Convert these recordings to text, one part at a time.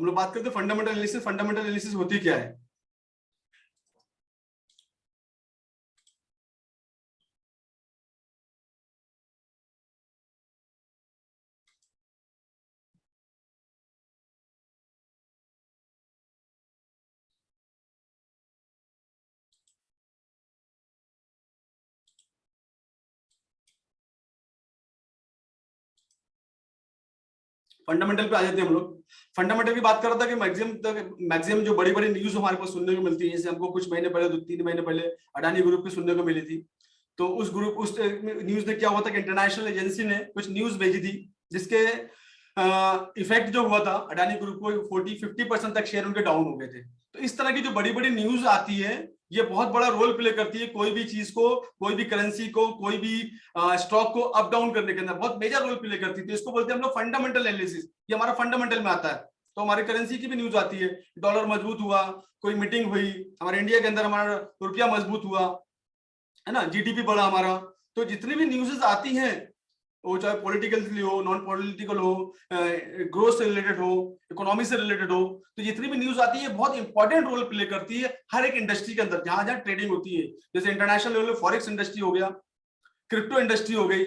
हम लोग बात करते हैं फंडामेंटल एनालिसिस। फंडामेंटल एनालिसिस होती क्या है? फंडामेंटल पे आ जाते हैं हम लोग। फंडामेंटल की बात कर रहा था कि मैक्सिमम जो बड़ी बड़ी न्यूज हमारे पास सुनने को मिलती है, जैसे हमको कुछ महीने पहले, 2-3 महीने पहले अडानी ग्रुप की सुनने को मिली थी। तो उस न्यूज में क्या हुआ था कि इंटरनेशनल एजेंसी ने कुछ न्यूज भेजी थी, जिसके इफेक्ट जो हुआ था अडानी ग्रुप को 40-50% तक शेयर उनके डाउन हो गए थे। तो इस तरह की जो बड़ी बड़ी न्यूज आती है, ये बहुत बड़ा रोल प्ले करती है कोई भी चीज को, कोई भी करेंसी को, कोई भी स्टॉक को अप डाउन करने के अंदर बहुत मेजर रोल प्ले करती है। तो इसको बोलते हैं हम लोग फंडामेंटल एनालिसिस। ये हमारा फंडामेंटल में आता है। तो हमारी करेंसी की भी न्यूज आती है, डॉलर मजबूत हुआ, कोई मीटिंग हुई हमारे इंडिया के अंदर, हमारा रुपया मजबूत हुआ, है ना, जीडीपी बढ़ा हमारा। तो जितनी भी न्यूज़ आती हैं, वो चाहे पॉलिटिकली हो, नॉन पॉलिटिकल हो, ग्रोथ से रिलेटेड हो, इकोनॉमी से रिलेटेड हो, तो जितनी भी न्यूज आती है बहुत इंपॉर्टेंट रोल प्ले करती है हर एक इंडस्ट्री के अंदर जहां जहां ट्रेडिंग होती है। जैसे इंटरनेशनल लेवल पे फॉरेक्स इंडस्ट्री हो गया, क्रिप्टो इंडस्ट्री हो गई,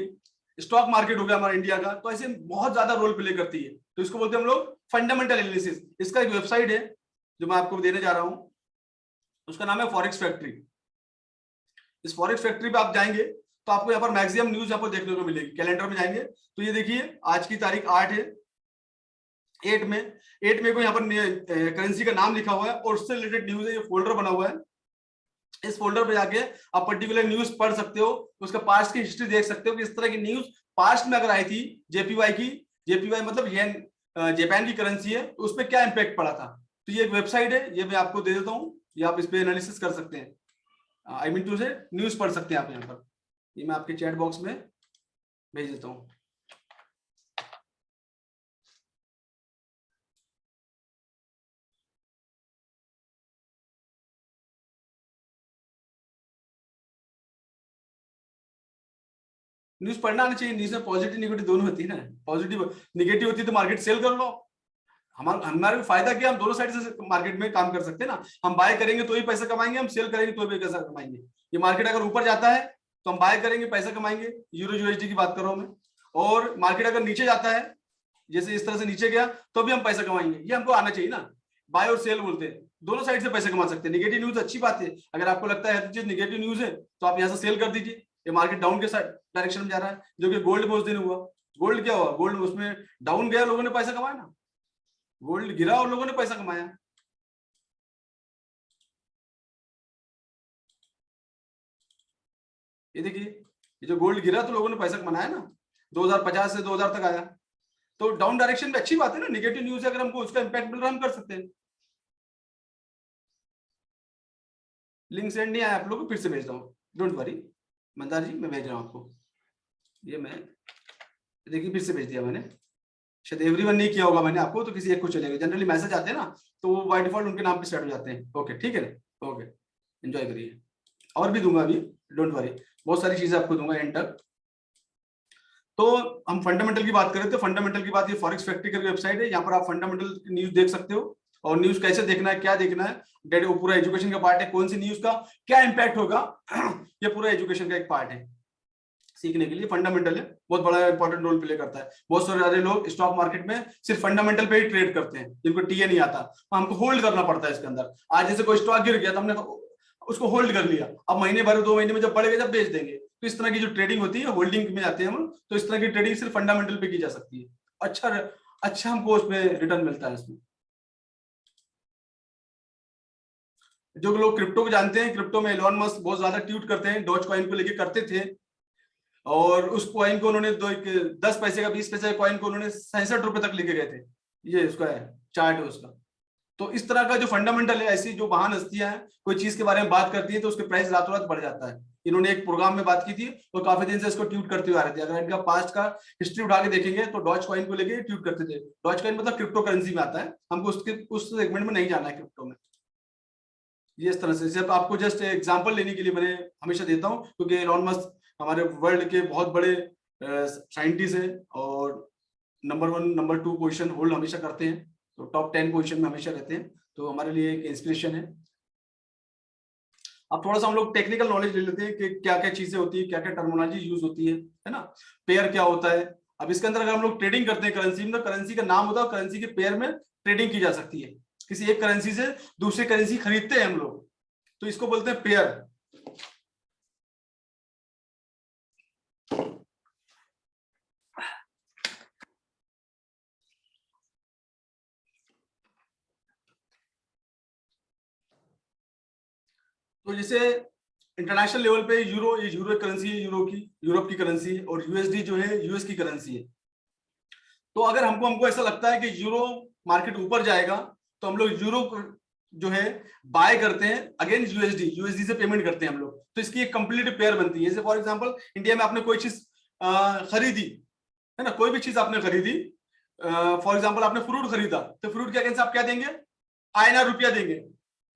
स्टॉक मार्केट हो गया हमारा इंडिया का, तो ऐसे बहुत ज्यादा रोल प्ले करती है। तो इसको बोलते हैं हम लोग फंडामेंटल एनालिसिस। इसका एक वेबसाइट है जो मैं आपको देने जा रहा हूं, उसका नाम है फॉरेक्स फैक्ट्री। इस फॉरेक्स फैक्ट्री पे आप जाएंगे तो आपको यहाँ पर मैक्सिमम न्यूज आपको देखने को मिलेगी। कैलेंडर में जाएंगे तो ये देखिए आज की तारीख 8 है, 8 में को यहाँ पर करेंसी का नाम लिखा हुआ है और उससे रिलेटेड न्यूज है, ये फोल्डर बना हुआ है। इस फोल्डर पे जाके आप पर्टिकुलर न्यूज पढ़ सकते हो, उसका पास्ट की हिस्ट्री देख सकते हो कि इस तरह की न्यूज पास्ट में अगर आई थी जेपीवाई की, जेपीवाई मतलब येन, जापान की करेंसी है, तो उस पर क्या इंपैक्ट पड़ा था। तो ये एक वेबसाइट है, ये मैं आपको दे देता हूँ, ये आप इस पे एनालिसिस कर सकते हैं। आई मीन टू से न्यूज पढ़ सकते हैं आप यहाँ पर। ये मैं आपके चैट बॉक्स में भेज देता हूँ। न्यूज पढ़ना आना चाहिए। न्यूज में पॉजिटिव निगेटिव दोनों होती है ना। पॉजिटिव निगेटिव होती है तो मार्केट सेल कर लो। हमारे फायदा क्या, हम दोनों साइड से मार्केट में काम कर सकते हैं ना। हम बाय करेंगे तो ही पैसा कमाएंगे, हम सेल करेंगे तो भी पैसा कमाएंगे। ये मार्केट अगर ऊपर जाता है तो हम बाय करेंगे, पैसा कमाएंगे, यूरो यूएसडी की बात कर रहा हूं मैं। और मार्केट अगर नीचे जाता है, जैसे इस तरह से नीचे गया, तो भी हम पैसा कमाएंगे। ये हमको आना चाहिए ना। बाय और सेल बोलते हैं, दोनों साइड से पैसे कमा सकते हैं। निगेटिव न्यूज अच्छी बात है, अगर आपको लगता है चीज निगेटिव न्यूज है तो आप यहाँ से सेल कर दीजिए। ये मार्केट डाउन के साइड डायरेक्शन में जा रहा है, जो कि गोल्ड में उस दिन हुआ। गोल्ड क्या हुआ, गोल्ड उसमें डाउन गया, लोगों ने पैसा कमाया ना। गोल्ड गिरा और लोगों ने पैसा कमाया। ये देखिए, ये जो गोल्ड गिरा तो लोगों ने पैसा कमाया ना, 2050 से 2000 तक आया। तो डाउन डायरेक्शन में अच्छी बात है ना। निगेटिव न्यूज अगर हमको उसका इंपैक्ट मिल रहा है, हम कर सकते हैं। लिंक सेंड नहीं आया आप लोगों को, फिर से भेज रहा हूँ, डोंट वरी मंदार जी, मैं भेज रहा हूँ आपको। ये मैं देखिए फिर से भेज दिया मैंने। शायद एवरीवन नहीं किया होगा मैंने आपको, तो किसी एक को चलेगा। जनरली मैसेज आते हैं ना, तो वो बाय डिफॉल्ट उनके नाम पे स्टार्ट हो जाते हैं। ओके ठीक है ना, ओके, एंजॉय करिए। और भी दूंगा अभी, डोंट वरी, बहुत सारी चीजें आपको दूंगा एंड तक। तो हम फंडामेंटल की बात करें तो फंडामेंटल की बात, ये फॉरेक्स फैक्ट्री की वेबसाइट है, यहाँ पर आप फंडामेंटल न्यूज देख सकते हो। और न्यूज कैसे देखना है, क्या देखना है, डेट वो पूरा एजुकेशन का पार्ट है। कौन सी न्यूज का क्या इंपैक्ट होगा ये पूरा एजुकेशन का एक पार्ट है, सीखने के लिए फंडामेंटल है, बहुत बड़ा इंपॉर्टेंट रोल प्ले करता है। बहुत सारे लोग स्टॉक मार्केट में सिर्फ फंडामेंटल पे ही ट्रेड करते हैं, जिनको टीए नहीं आता, हमको होल्ड करना पड़ता है इसके अंदर। आज जैसे कोई स्टॉक गिर गया तो हमने उसको होल्ड कर लिया, अब महीने भर 2 महीने में जब बढ़ेगा जब बेच देंगे। तो इस तरह की जो ट्रेडिंग होती है होल्डिंग में जाते हैं हम। तो इस तरह की ट्रेडिंग सिर्फ फंडामेंटल पे की जा सकती है। अच्छा अच्छा हमको उसमें रिटर्न मिलता है इसमें। जो लोग क्रिप्टो को जानते हैं, क्रिप्टो में एलोन मस्क बहुत ज्यादा ट्वीट करते हैं, डॉज कॉइन को लेके करते थे। और उस कॉइन को उन्होंने 10 पैसे का 20 पैसे का कॉइन को उन्होंने 66 रुपए तक लेके गए थे। ये उसका है चार्ट है उसका। तो इस तरह का जो फंडामेंटल है, ऐसी जो महान हस्तियां हैं कोई चीज के बारे में बात करती है तो उसके प्राइस रातों रात बढ़ जाता है। इन्होंने एक प्रोग्राम में बात की थी और काफी दिन से इसको ट्वीट करते हुए आ रहे थे। अगर इनका पास्ट का हिस्ट्री उठा के देखेंगे तो डॉज कॉइन को लेके ट्वीट करते थे। डॉज कॉइन मतलब क्रिप्टो करेंसी में आता है, हमको उसके उस सेगमेंट में नहीं जाना है क्रिप्टो में। ये इस तरह से सिर्फ आपको जस्ट एग्जांपल लेने के लिए मैंने हमेशा देता हूँ, क्योंकि एलोन मस्क हमारे वर्ल्ड के बहुत बड़े साइंटिस्ट हैं और नंबर 1 नंबर 2 पोजीशन होल्ड हमेशा करते हैं। तो टॉप 10 पोजीशन में हमेशा रहते हैं, तो हमारे लिए एक इंस्पिरेशन है। अब थोड़ा सा हम लोग टेक्निकल नॉलेज ले लेते हैं कि क्या क्या चीजें होती है, क्या क्या टर्मिनोलॉजी यूज होती है ना। पेयर क्या होता है, अब इसके अंदर अगर हम लोग ट्रेडिंग करते हैं करेंसी में, तो करेंसी का नाम होता है, करेंसी के पेयर में ट्रेडिंग की जा सकती है। किसी एक करेंसी से दूसरी करेंसी खरीदते हैं हम लोग, तो इसको बोलते हैं पेयर। तो जैसे इंटरनेशनल लेवल पे यूरो, ये यूरो करेंसी है, यूरो की, यूरोप की करेंसी है, और यूएसडी जो है यूएस की करेंसी है। तो अगर हमको ऐसा लगता है कि यूरो मार्केट ऊपर जाएगा, तो हम लोग यूरो जो है बाय करते हैं अगेंस्ट यूएसडी, यूएसडी से पेमेंट करते हैं हम लोग। तो इसकी एक कंप्लीट पेयर बनती है। जैसे फॉर एग्जांपल इंडिया में आपने कोई चीज खरीदी है ना, कोई भी चीज आपने खरीदी, फॉर एग्जांपल आपने फ्रूट खरीदा, तो फ्रूट के अगेंस्ट आप क्या देंगे, INR रुपया देंगे।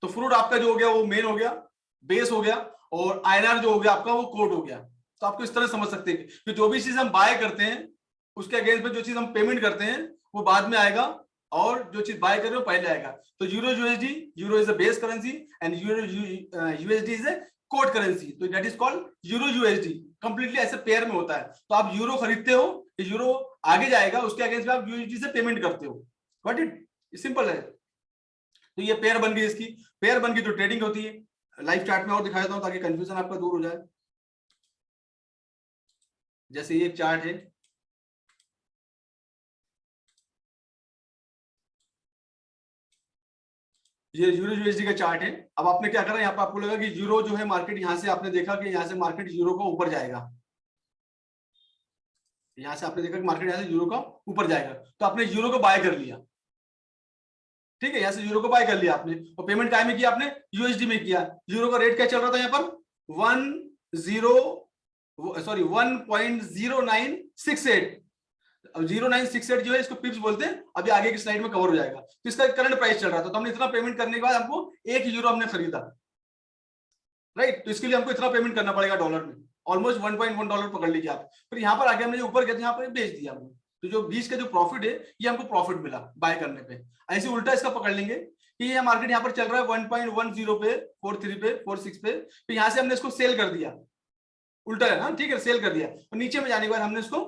तो फ्रूट आपका जो हो गया वो मेन हो गया, बेस हो गया, और INR जो हो गया आपका वो कोड हो गया। तो आपको इस तरह समझ सकते हैं कि जो भी चीज हम बाय करते हैं उसके अगेंस्ट में जो चीज हम पेमेंट करते हैं वो बाद में आएगा, और जो चीज बाय कर रहे हो पहले आएगा। तो euro USD, euro is a base currency and euro USD is a quote currency, तो that is called euro USD. Completely ऐसे पेयर में होता है। तो आप यूरो खरीदते हो, यूरो आगे जाएगा, उसके अगेंस्ट में आप यूएसडी से पेमेंट करते हो। व्हाट इट सिंपल है। तो ये पेयर बन गई, इसकी पेयर बन गई तो ट्रेडिंग होती है। लाइव चार्ट में और दिखा देता हूं ताकि कंफ्यूजन आपका दूर हो जाए। जैसे ये चार्ट है, ये यूरो यूएसडी का चार्ट है। अब आपने क्या करा, यहाँ पे आपको लगा कि यूरो जो है मार्केट, यहां से आपने देखा कि यहाँ से मार्केट यूरो का ऊपर जाएगा, यहां से आपने देखा कि मार्केट यहाँ से यूरो का ऊपर जाएगा, तो आपने यूरो को बाय कर लिया। ठीक है, यहाँ से यूरो को बाय कर लिया आपने, और पेमेंट काय में किया आपने, यूएसडी में किया। यूरो का रेट क्या चल रहा था यहाँ पर, 1.0968। अब 0968 जो है इसको पिप्स बोलते हैं, अभी आगे की स्लाइड में कवर हो जाएगा। तो इसका करंट प्राइस चल रहा था, तो हमने इतना पेमेंट करने के बाद हमको 1 यूरो हमने खरीदा, राइट। तो इसके लिए हमको इतना पेमेंट करना पड़ेगा डॉलर में, ऑलमोस्ट $1.1 पकड़ लीजिए आप। फिर यहाँ पर आगे हमने ऊपर गया, यहाँ पर बेच दिया हमने, तो जो बीच का जो प्रॉफिट है ये हमको प्रॉफिट मिला बाय करने पे। ऐसे उल्टा इसका पकड़ लेंगे कि ये मार्केट यहाँ पर चल रहा है 1.10 पे, 43 पे, 46 पे, तो यहाँ से हमने इसको सेल कर दिया, उल्टा है ना, ठीक है, सेल कर दिया। और नीचे में जाने के बाद हमने इसको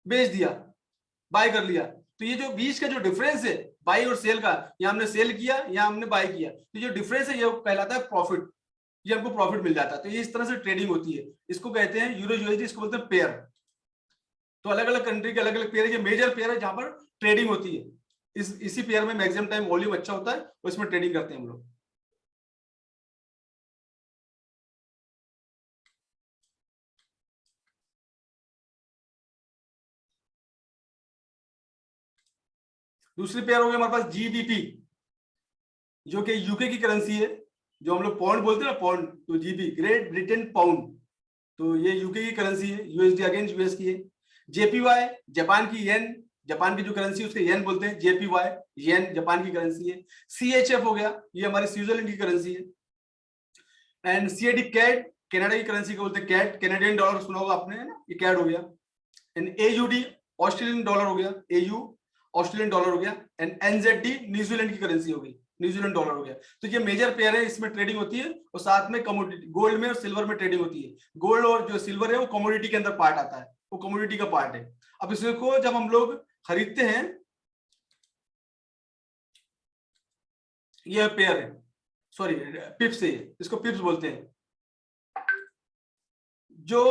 बेच दिया, बाय कर लिया। तो ये जो बीच का जो डिफरेंस है बाई और सेल का, यहाँ हमने सेल किया, यहाँ हमने बाय किया, तो जो डिफरेंस है ये कहलाता है प्रॉफिट, ये हमको प्रॉफिट मिल जाता है। तो ये इस तरह से ट्रेडिंग होती है, इसको कहते हैं यूरो यूएसडी, इसको बोलते हैं पेयर। तो अलग अलग कंट्री के अलग अलग पेयर है, ये मेजर पेयर है जहां पर ट्रेडिंग होती है। इसी पेयर में मैक्सिमम टाइम वॉल्यूम अच्छा होता है, और इसमें ट्रेडिंग करते हैं हम लोग। दूसरी पेयर हो गई हमारे पास GBP, जो कि यूके की करेंसी है, जो हम लोग पाउंड बोलते हैं ना, पाउंड, तो GB ग्रेट ब्रिटेन पाउंड, तो ये यूके की करेंसी है, यूएसडी अगेंस्ट यूएस की है। JPY जापान की येन, जापान की जो करेंसी है उसके येन बोलते हैं, JPY येन जापान की करेंसी है। CHF हो गया, ये हमारे स्विट्जरलैंड की करेंसी है। एंड CAD कैड, कनाडा की करेंसी को बोलते हैं कैड, कैनेडियन डॉलर सुना होगा आपने, है ना, ये कैड हो गया। एंड AUD ऑस्ट्रेलियन डॉलर हो गया, AU ऑस्ट्रेलियन डॉलर हो गया। एंड NZD न्यूजीलैंड की करेंसी हो गई, न्यूजीलैंड डॉलर हो गया। तो ये मेजर पेयर है, इसमें ट्रेडिंग होती है, और साथ में कमोडिटी, गोल्ड में और सिल्वर में ट्रेडिंग होती है। गोल्ड और जो सिल्वर है वो कमोडिटी के अंदर पार्ट आता है, वो कमोडिटी का पार्ट है। अब इसको जब हम लोग खरीदते हैं, ये पेयर है, सॉरी पिप्स है, इसको पिप्स बोलते हैं। जो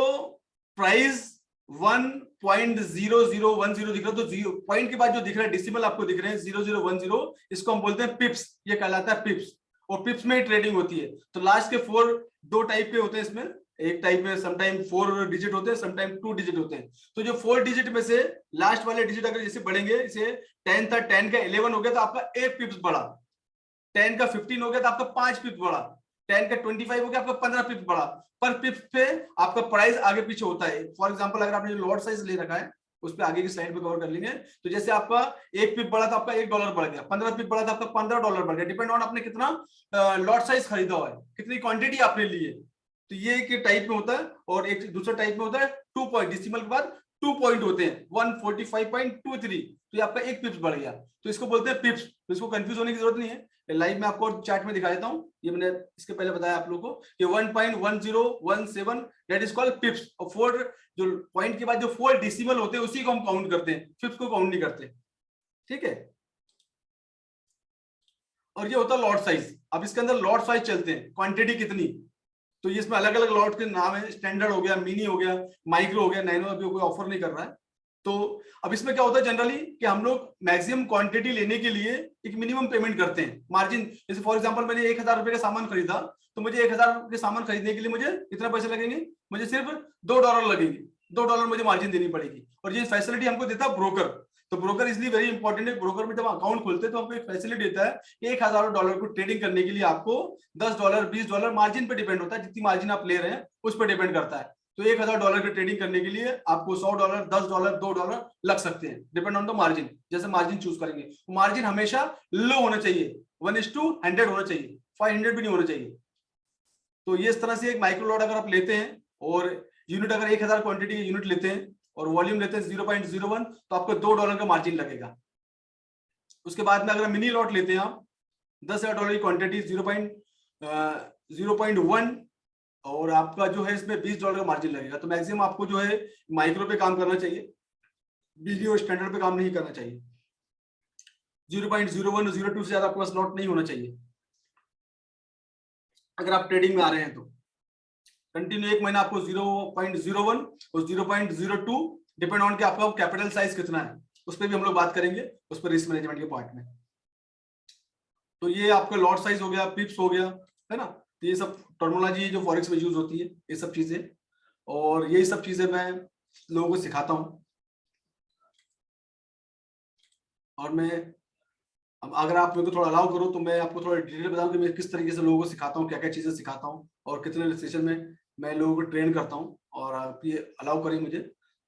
प्राइस 1.0010 दिख रहा है, तो पॉइंट के बाद जो दिख रहा है डेसिमल आपको दिख रहे हैं 0010, इसको हम बोलते हैं पिप्स, ये कहलाता है पिप्स, और पिप्स में ही ट्रेडिंग होती है। तो लास्ट के 4 दो टाइप के होते हैं इसमें, एक टाइप में समटाइम 4 डिजिट होते हैं, समटाइम 2 डिजिट होते हैं। तो जो 4 डिजिट में से लास्ट वाले डिजिट अगर जैसे बढ़ेंगे, इसे 10 था, 10 का 11 हो गया तो आपका 1 पिप्स बढ़ा, 10 का 15 हो गया तो आपका 5 पिप्स बढ़ा, 10 का 25 हो गया आपका 15 पिप्स बढ़ा। पर पिप्स पे आपका प्राइस आगे पीछे होता है। फॉर एग्जांपल अगर आपने जो लॉट साइज ले रखा है उस पर आगे की स्लाइड पे कवर कर लेंगे, तो जैसे आपका 1 पिप बढ़ा तो आपका $1 बढ़ गया, 15 पिप बढ़ा तो आपका $15 बढ़ गया, डिपेंड ऑन आपने कितना लॉट साइज खरीदा हुआ है, कितनी क्वांटिटी आपने ली है। तो ये एक टाइप में होता है, और एक दूसरा टाइप में होता है 2 पॉइंट, डेसिमल के बाद 2 पॉइंट होते हैं 145.23, तो ये आपका 1 पिप्स बढ़ गया, तो इसको बोलते हैं पिप्स। तो इसको कंफ्यूज होने की जरूरत नहीं है, लाइव में आपको चार्ट में दिखा देता हूं। ये मैंने इसके पहले बताया आप लोगों को कि 1.1017 दैट इज कॉल्ड पिप्स। और 4 जो पॉइंट के बाद जो 4 डेसिमल होते हैं उसी को हम काउंट करते हैं, पिप्स को काउंट नहीं करते, ठीक है। और ये होता है लॉट साइज। अब इसके अंदर लॉट साइज चलते हैं, क्वांटिटी कितनी, तो ये इसमें अलग अलग लॉट के नाम है, स्टैंडर्ड हो गया, मिनी हो गया, माइक्रो हो गया, नैनो अभी कोई ऑफर नहीं कर रहा है। तो अब इसमें क्या होता है जनरली कि हम लोग मैक्सिमम क्वांटिटी लेने के लिए एक मिनिमम पेमेंट करते हैं, मार्जिन। जैसे फॉर एग्जांपल मैंने 1000 रुपए का सामान खरीदा, तो मुझे 1000 के सामान खरीदने के लिए मुझे कितना पैसे लगेंगे, मुझे सिर्फ $2 लगेंगे, $2 मुझे मार्जिन देनी पड़ेगी। और ये फैसिलिटी हमको देता है ब्रोकर। तो ब्रोकर इसलिए वेरी इंपॉर्टेंट है। ब्रोकर में जब अकाउंट खोलते हैं तो हमको एक फैसिलिटी देता है कि $1000 को ट्रेडिंग करने के लिए आपको $10 $20 मार्जिन पे डिपेंड होता है, जितनी मार्जिन आप ले रहे हैं उस पर डिपेंड करता है। तो $1000 की ट्रेडिंग करने के लिए आपको $100 $10 $2 लग सकते हैं, डिपेंड ऑन द मार्जिन। जैसे मार्जिन चूज करेंगे, मार्जिन हमेशा लो होना चाहिए, 1:100 होना चाहिए, 500 भी नहीं होना चाहिए। तो ये इस तरह से एक माइक्रो लॉट अगर आप लेते हैं और यूनिट अगर 1000 क्वांटिटी के यूनिट लेते हैं और वॉल्यूम लेते हैं 0.01, तो आपको $2 का मार्जिन लगेगा। उसके बाद में अगर मिनी लॉट लेते हैं आप $10,000 की क्वांटिटी 0.1 और आपका जो है इसमें $20 का मार्जिन लगेगा। तो मैक्सिमम आपको जो है माइक्रो पे काम करना चाहिए, बीजी और स्टैंडर्ड पे काम नहीं करना चाहिए। 0.01 और 0.2 से ज्यादा आपके पास लॉट नहीं होना चाहिए अगर आप ट्रेडिंग में आ रहे हैं। तो कंटिन्यू एक महीना आपको 0.01 और 0.02 डिपेंड ऑन कि आपका कैपिटल साइज कितना है, उस पर भी हम लोग बात करेंगे, उस पर रिस्क मैनेजमेंट के पार्ट में। तो ये आपका लॉट साइज हो गया, पिप्स हो गया, है ना। तो ये सब टर्मिनोलॉजी जो फॉरेक्स में यूज होती है, ये सब चीजें, और यही सब चीजें मैं लोगों को सिखाता हूँ। और मैं अब अगर आप मेरे को थोड़ा अलाउ करो तो मैं आपको थोड़ा डिटेल बताऊं कि मैं किस तरीके से लोगों को सिखाता हूँ, क्या क्या चीजें सिखाता हूँ और कितने सेशन में मैं लोगों को ट्रेन करता हूँ। और आप ये अलाउ करें मुझे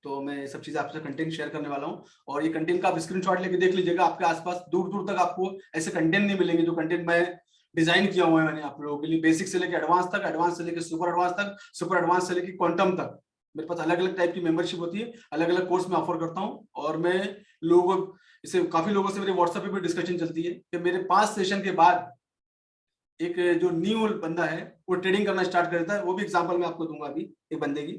तो मैं ये सब चीजें आपसे कंटेंट शेयर करने वाला हूँ। और ये कंटेंट का आप स्क्रीनशॉट लेके देख लीजिएगा, आपके आसपास दूर दूर तक आपको ऐसे कंटेंट नहीं मिलेंगे जो कंटेंट मैं डिजाइन किया हुआ है मैंने आप लोगों के लिए, बेसिक से लेकर एडवांस तक, एडवांस से लेकर सुपर एडवांस तक, सुपर एडवांस से लेकर क्वांटम तक। मेरे पास अलग अलग टाइप की मेंबरशिप होती है, अलग अलग कोर्स में ऑफर करता हूँ। और मैं लोगों को इससे काफी लोगों से मेरे व्हाट्सएप पे भी डिस्कशन चलती है कि मेरे 5 सेशन के बाद एक जो न्यू बंदा है वो ट्रेडिंग करना स्टार्ट कर देता है। वो भी एग्जांपल मैं आपको दूंगा अभी एक बंदे की।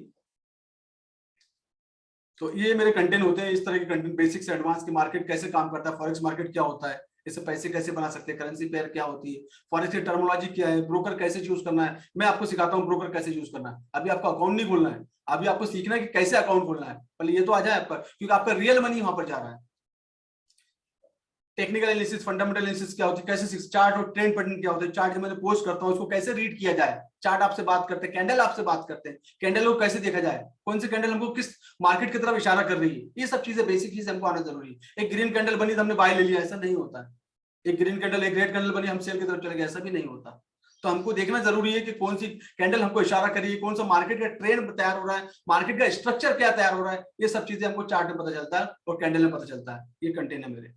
तो ये मेरे कंटेंट होते हैं, इस तरह के कंटेंट, बेसिक से एडवांस की मार्केट कैसे काम करता है, फॉरेक्स मार्केट क्या होता है, इससे पैसे कैसे बना सकते हैं, करेंसी पेयर क्या होती है, फॉरेक्स की टर्मिनोलॉजी क्या है, ब्रोकर कैसे चूज करना है, मैं आपको सिखाता हूँ ब्रोकर कैसे यूज करना है। अभी आपको अकाउंट नहीं खोलना है, अभी आपको सीखना है कि कैसे अकाउंट खोलना है, पहले ये तो आ जाए आपका, क्योंकि आपका रियल मनी वहां पर जा रहा है। टेक्निकल एनालिसिस, फंडामेंटल एनालिसिस क्या होती है, कैसे चार्ट और ट्रेंड पैटर्न क्या होता है, चार्ट जो मैंने पोस्ट करता हूँ उसको कैसे रीड किया जाए, चार्ट आपसे बात करते हैं, कैंडल आपसे बात करते हैं, कैंडल को कैसे देखा जाए, कौन सी कैंडल हमको किस मार्केट की तरफ इशारा कर रही है, ये सब चीजें बेसिक चीजें हमको आना जरूरी है। एक ग्रीन कैंडल बनी तो हमने बाय ले लिया, ऐसा नहीं होता है। एक ग्रीन कैंडल, एक रेड कैंडल बनी हम सेल की तरफ चले गए, ऐसा भी नहीं होता। तो हमको देखना जरूरी है कि कौन सी कैंडल हमको इशारा कर रही है, कौन सा मार्केट का ट्रेंड तैयार हो रहा है, मार्केट का स्ट्रक्चर क्या तैयार हो रहा है, ये सब चीजें हमको चार्ट में पता चलता है और कैंडल में पता चलता है। ये कंटेंट है मेरे।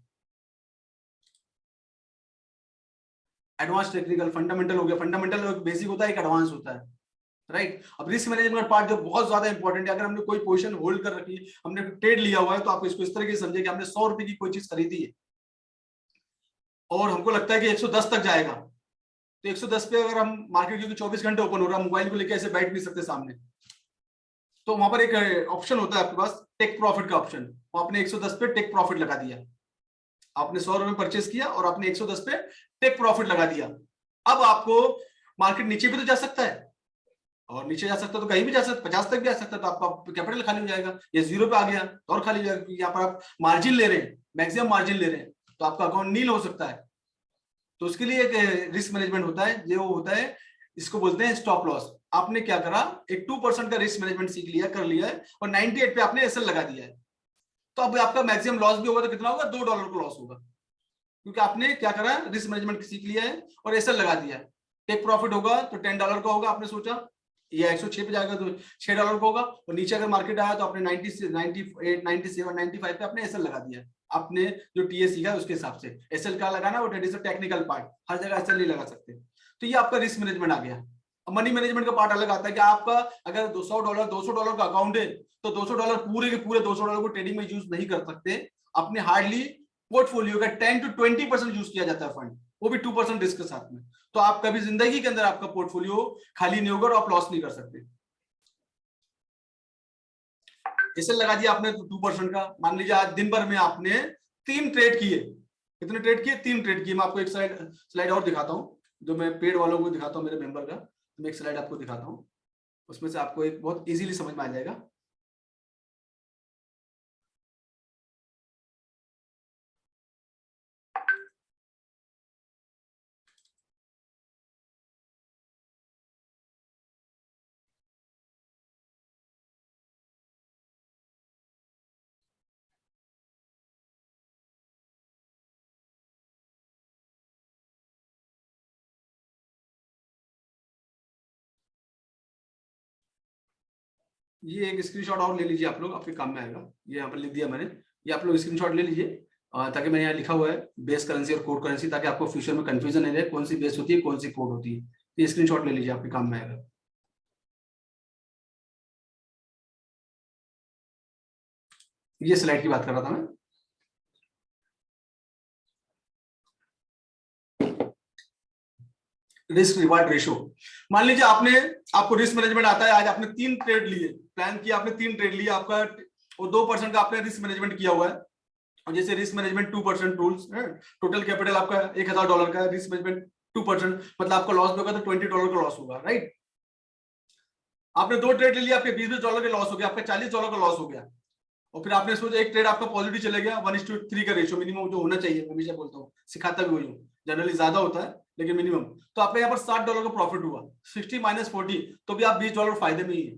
एडवांस, टेक्निकल, फंडामेंटल हो गया। फंडामेंटल एक बेसिक होता है, एक एडवांस होता है, राइट। अब रिस्क मैनेजमेंट पार्ट जो बहुत ज्यादा इंपॉर्टेंट है, अगर हमने कोई पोजीशन होल्ड कर रखी है, हमने ट्रेड लिया हुआ है, तो आप इसको इस तरीके से समझे कि हमने 100 रुपए की कोई चीज खरीदी है और हमको लगता है कि 110 तक जाएगा, तो 110 पे अगर हम मार्केट क्योंकि 24 घंटे ओपन हो रहा है, मोबाइल को लेकर ऐसे बैठ नहीं सकते सामने, तो वहां पर एक ऑप्शन होता है आपके पास, टेक प्रॉफिट का ऑप्शन। आपने 110 पे टेक प्रॉफिट लगा दिया, आपने 100 रुपए परचेस किया और आपने 110 पे टेक प्रॉफिट लगा दिया। अब आपको मार्केट नीचे भी तो जा सकता है, और नीचे जा सकता है तो कहीं भी जा सकता है, 50 तक भी आ सकता है, तो आपका कैपिटल खाली हो जाएगा, या 0 पे आ गया तो और खाली हो जाएगा, क्योंकि यहाँ पर आप मार्जिन ले रहे हैं, मैक्सिमम मार्जिन ले रहे हैं, तो आपका अकाउंट नील हो सकता है। तो उसके लिए एक रिस्क मैनेजमेंट होता है, जो होता है इसको बोलते हैं स्टॉप लॉस। आपने क्या करा, एक 2% का रिस्क मैनेजमेंट सीख लिया, कर लिया है, और 98 पे आपने एसएल लगा दिया है, तो अब आपका मैक्सिमम लॉस भी होगा तो कितना होगा, $2 का लॉस होगा, क्योंकि आपने क्या करा, रिस्क मैनेजमेंट सीख लिया है और एसएल लगा दिया है। टेक प्रॉफिट होगा तो $10 का होगा, आपने सोचा ये 106 पे जाएगा तो $6 का होगा, और नीचे अगर मार्केट आया तो आपने 90 से 98 97 95 पे आपने एसएल लगा दिया। आपने जो टीए सीखा उसके हिसाब से एसएल क्या लगाना, वो टेक्निकल पार्ट, हर जगह एसएल नहीं लगा सकते। तो ये आपका रिस्क मैनेजमेंट आ गया। मनी मैनेजमेंट का पार्ट अलग आता है कि आपका अगर $200 का अकाउंट है तो $200 पूरे के पूरे $200 को ट्रेडिंग में यूज नहीं कर सकते, अपने हार्डली पोर्टफोलियो का 10 to 20% यूज किया जाता है फंड, वो भी 2% रिस्क के साथ में। तो आप कभी जिंदगी के अंदर आपका पोर्टफोलियो खाली नहीं होगा और आप लॉस नहीं कर सकते। जैसे लगा दिया आपने 2% का, मान लीजिए आज दिन भर में आपने 3 ट्रेड किए, कितने ट्रेड किए? 3 ट्रेड किए। मैं आपको एक स्लाइड और दिखाता हूं, जो मैं पेड वालों को दिखाता हूं, मेरे मेंबर का। मैं एक स्लाइड आपको दिखाता हूं, उसमें से आपको एक बहुत इजीली समझ में आ जाएगा। ये एक स्क्रीनशॉट और ले लीजिए आप लोग, आपके काम में आएगा। ये यहाँ पर लिख दिया मैंने, ये आप लोग स्क्रीनशॉट ले लीजिए, ताकि मैंने यहाँ लिखा हुआ है बेस करेंसी और कोड करेंसी, ताकि आपको फ्यूचर में कंफ्यूजन नहीं रहे कौन सी बेस होती है कौन सी कोड होती है। ये स्क्रीनशॉट ले लीजिए, आपके काम में आएगा। ये स्लाइड की बात कर रहा था मैं। रिस्क रिवार्ड रेशो, मान लीजिए आपको रिस्क मैनेजमेंट आता है, आज आपने 3 ट्रेड लिए, प्लान किया आपने 3 ट्रेड लिए, आपका और 2% का आपने रिस्क मैनेजमेंट किया हुआ है। और जैसे रिस्क मैनेजमेंट 2% रूल्स है, टोटल कैपिटल आपका $1000 का, रिस्क मैनेजमेंट 2%, मतलब आपका लॉस होगा तो $20 का लॉस होगा, राइट। आपने 2 ट्रेड ले लिया, आपके $20 के लॉस हो गया, आपका $40 का लॉस हो गया। और फिर आपने सोचा एक ट्रेड आपका पॉजिटिव चले गया, 1:3 का रेशियो मिनिमम जो होना चाहिए, मैं हमेशा बोलता हूँ, सिखाता भी वही हूँ, जनरली ज्यादा होता है लेकिन मिनिमम। तो आपका यहाँ पर $60 का प्रॉफिट हुआ, 60 - 40, तो भी आप $20 फायदे में ही है।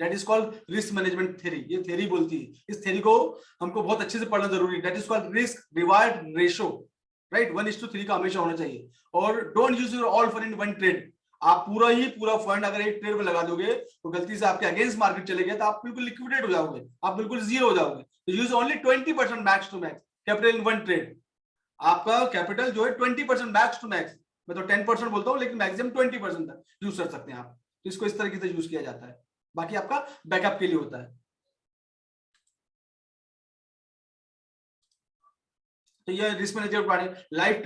That is called risk management theory, ये थ्योरी बोलती है। इस थ्योरी को हमको बहुत अच्छे से पढ़ना जरूरी है। That is called risk reward ratio, right. 1:3 का हमेशा होना चाहिए। और don't use your all fund in one trade. आप पूरा फंड अगर एक ट्रेड में लगा दोगे तो गलती से आपके अगेंस्ट मार्केट चले गए तो आप बिल्कुल लिक्विडेट हो जाओगे, आप बिल्कुल जीरो हो जाओगे। तो use only 20% max to max capital in one trade. आपका कैपिटल जो है 20% मैक्स टू मैक्स, मैं तो 10% बोलता हूँ लेकिन मैक्सिमम 20% तक यूज कर सकते हैं आप। तो इसको इस तरीके से यूज किया जाता है, बाकी आपका बैकअप के लिए होता है। तो ये रिस्क मैनेजमेंट पढ़े। लाइव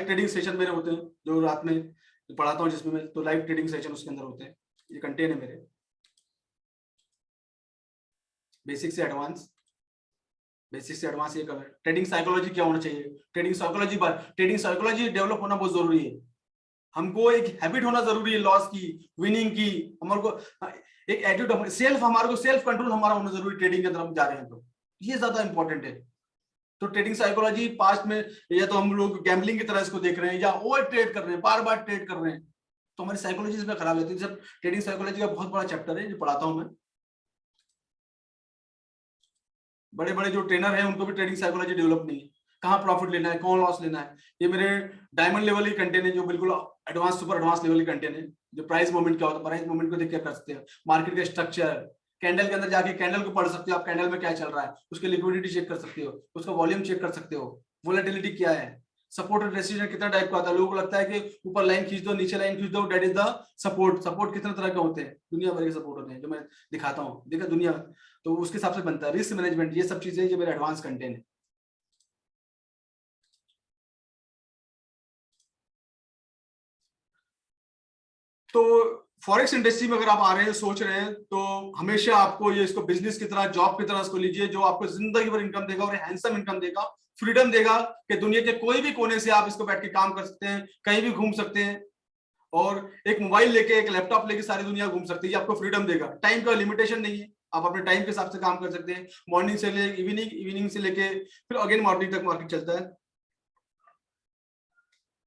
ट्रेडिंग सेशन मेरे होते हैं जो रात में पढ़ाता हूँ, जिसमें मैं तो लाइव ट्रेडिंग सेशन उसके अंदर होते हैं। ये कंटेंट है मेरे, बेसिक से एडवांस ये कवर। ट्रेडिंग साइकोलॉजी क्या होना चाहिए, ट्रेडिंग साइकोलॉजी डेवलप होना बहुत जरूरी है। हमको एक हैबिट होना जरूरी है लॉस की, विनिंग की। हमारे को एक एटीट्यूड, हमारे को सेल्फ कंट्रोल हमारा होना जरूरी, ट्रेडिंग के अंदर हम जा रहे हैं तो ये ज्यादा इंपॉर्टेंट है। तो ट्रेडिंग साइकोलॉजी पास्ट में या तो हम लोग गैम्बलिंग की तरह इसको देख रहे हैं या ओवर ट्रेड कर रहे हैं, बार बार ट्रेड कर रहे हैं, तो हमारी साइकोलॉजी इसमें खराब रहती है। जब ट्रेडिंग साइकोलॉजी का बहुत बड़ा चैप्टर है जो पढ़ाता हूं मैं। बड़े बड़े जो ट्रेनर हैं उनको भी ट्रेडिंग साइकोलॉजी डेवलप नहीं है, कहाँ प्रॉफिट लेना है, कौन लॉस लेना है। ये मेरे डायमंड लेवल की कंटेंट है, जो बिल्कुल एडवांस सुपर एडवांस लेवल की कंटेंट है। जो प्राइस मूवमेंट क्या होता है, प्राइस मूवमेंट को देख क्या कर सकते हैं, मार्केट का स्ट्रक्चर, कैंडल के अंदर जाके कैंडल को पढ़ सकते हो आप, कैंडल में क्या चल रहा है, उसके लिक्विडिटी चेक कर सकते हो, उसका वॉल्यूम चेक कर सकते हो, वोलेटिलिटी क्या है, सपोर्ट और रेजिस्टेंस कितना टाइप का आता है। लोगों को लगता है कि ऊपर लाइन खींच दो नीचे लाइन खींच दो, दैट इज द सपोर्ट कितने तरह के होते हैं, दुनिया भर के सपोर्ट होते हैं जो मैं दिखाता हूँ, देखा दुनिया। तो उसके हिसाब से बनता है रिस्क मैनेजमेंट, ये सब चीजें जो मेरा एडवांस कंटेंट है। तो फॉरेक्स इंडस्ट्री में अगर आप आ रहे हैं, सोच रहे हैं, तो हमेशा आपको ये इसको बिजनेस की तरह, जॉब की तरह इसको लीजिए, जो आपको जिंदगी भर इनकम देगा और हैंडसम इनकम देगा, फ्रीडम देगा कि दुनिया के कोई भी कोने से आप इसको बैठ के काम कर सकते हैं, कहीं भी घूम सकते हैं, और एक मोबाइल लेके एक लैपटॉप लेके सारी दुनिया घूम सकती है। आपको फ्रीडम देगा, टाइम का लिमिटेशन नहीं है, आप अपने टाइम के हिसाब से काम कर सकते हैं। मॉर्निंग से ले इवनिंग से लेके फिर अगेन मॉर्निंग तक मार्केट चलता है।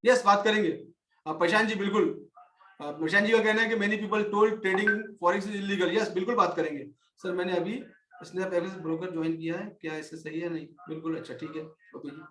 यस, बात करेंगे प्रशांत जी, बिल्कुल। प्रशांत जी का कहना है कि many people told trading forex is illegal. Yes, बिल्कुल बात करेंगे सर। मैंने अभी स्नैप एवरेज ब्रोकर ज्वाइन किया है, क्या इससे सही है? नहीं, बिल्कुल, अच्छा ठीक है, ओके जी,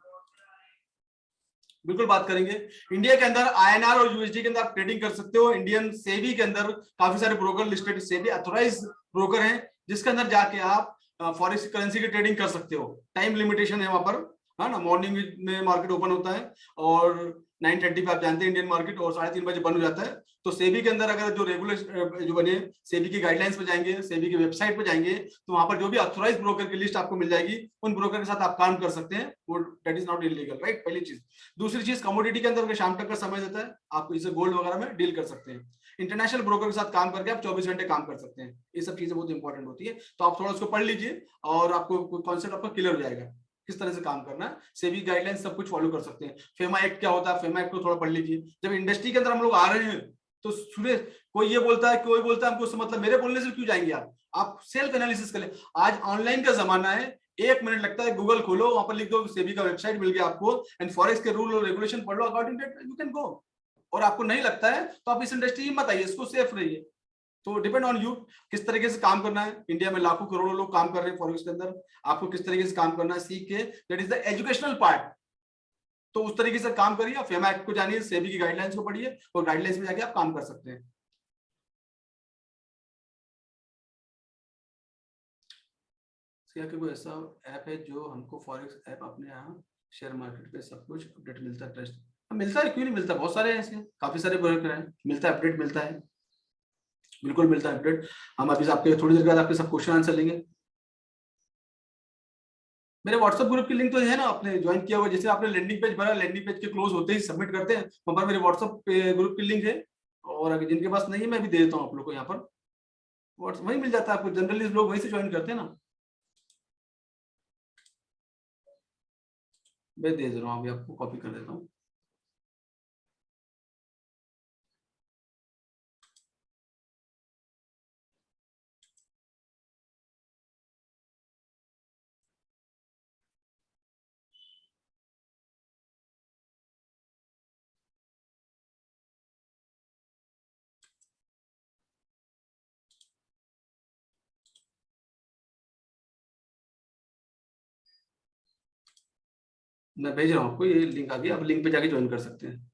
बिल्कुल बात करेंगे। इंडिया के अंदर INR और USD के अंदर आप ट्रेडिंग कर सकते हो। इंडियन सेबी के अंदर काफी सारे broker listed, SEBI authorised broker हैं, जिसके अंदर जाके आप फॉरेक्स करेंसी की ट्रेडिंग कर सकते हो। टाइम लिमिटेशन है वहां पर, है ना, मॉर्निंग में मार्केट ओपन होता है और 9:30 पे आप जानते हैं इंडियन मार्केट, और 3:30 बजे बंद हो जाता है। तो सेबी के अंदर अगर जो रेगुलर जो बने, सेबी की गाइडलाइंस पे जाएंगे, सेबी की वेबसाइट पे जाएंगे, तो वहां पर जो भी ऑथराइज्ड ब्रोकर की लिस्ट आपको मिल जाएगी, उन ब्रोकर के साथ आप काम कर सकते हैं, वो that is not illegal, right. पहली चीज। दूसरी चीज, कमोडिटी के अंदर शाम तक का समय देता है, आप इसे गोल्ड वगैरह में डील कर सकते हैं। इंटरनेशनल ब्रोकर के साथ काम करके आप 24 घंटे काम कर सकते हैं। ये सब चीजें बहुत इंपॉर्टेंट होती है, तो आप थोड़ा उसको पढ़ लीजिए और आपको कॉन्सेप्ट आपका क्लियर हो जाएगा किस तरह से काम करना है। सेबी गाइडलाइंस सब कुछ फॉलो कर सकते हैं। फेमा एक्ट क्या होता है, फेमा एक्ट को थोड़ा पढ़ लीजिए। जब इंडस्ट्री के अंदर हम लोग आ रहे हैं तो सुने, कोई ये बोलता है, कोई बोलता है हमको उससे मतलब, मेरे बोलने से क्यों जाएंगे आप सेल्फ एनालिसिस कर ले। आज ऑनलाइन का जमाना है, 1 मिनट लगता है, गूगल खोलो, वहां पर लिख दो सेबी का वेबसाइट मिल गया आपको, एंड फॉरेक्स के रूल और रेगुलेशन पढ़ लो, according that you can go. और आपको नहीं लगता है तो आप इस इंडस्ट्री में मत आइए, इसको सेफ रहिए। तो डिपेंड ऑन यू किस तरीके से काम करना है। इंडिया में लाखों करोड़ों लोग काम कर रहे हैं फॉरेक्स के अंदर, आपको किस तरीके से काम करना है सीख के, that is the educational part. तो उस तरीके से काम करिए, फेमा एक्ट को जानिए, सेबी की गाइडलाइंस को पढ़िए, और गाइडलाइंस में जाके आप काम कर सकते हैं। क्या कोई ऐसा ऐप है जो हमको फॉरेक्स ऐप अपने यहाँ शेयर मार्केट पे सब कुछ अपडेट मिलता है, ट्रस्ट मिलता है, क्यों नहीं मिलता, बहुत सारे ऐसे काफी सारे ब्रोकर हैं, मिलता है, अपडेट मिलता है, बिल्कुल मिलता है अपडेट। हम अभी आपके थोड़ी देर बाद आपके सब क्वेश्चन आंसर लेंगे। मेरे व्हाट्सएप ग्रुप की लिंक तो है ना, आपने ज्वाइन किया हुआ, जैसे आपने लैंडिंग पेज भरा, लैंडिंग पेज के क्लोज होते ही सबमिट करते हैं, वहां पर मेरे व्हाट्सएप ग्रुप की लिंक है। और अगर जिनके पास नहीं है, मैं भी दे देता हूँ आप लोग को, यहाँ पर व्हाट्सएप वही मिल जाता है आपको, जनरली लोग वहीं से ज्वाइन करते हैं ना। मैं दे दे रहा हूँ, अभी आपको कॉपी कर देता हूँ। मैं भेज रहा हूँ आपको, ये लिंक आ गया, आप लिंक पे जाके ज्वाइन कर सकते हैं।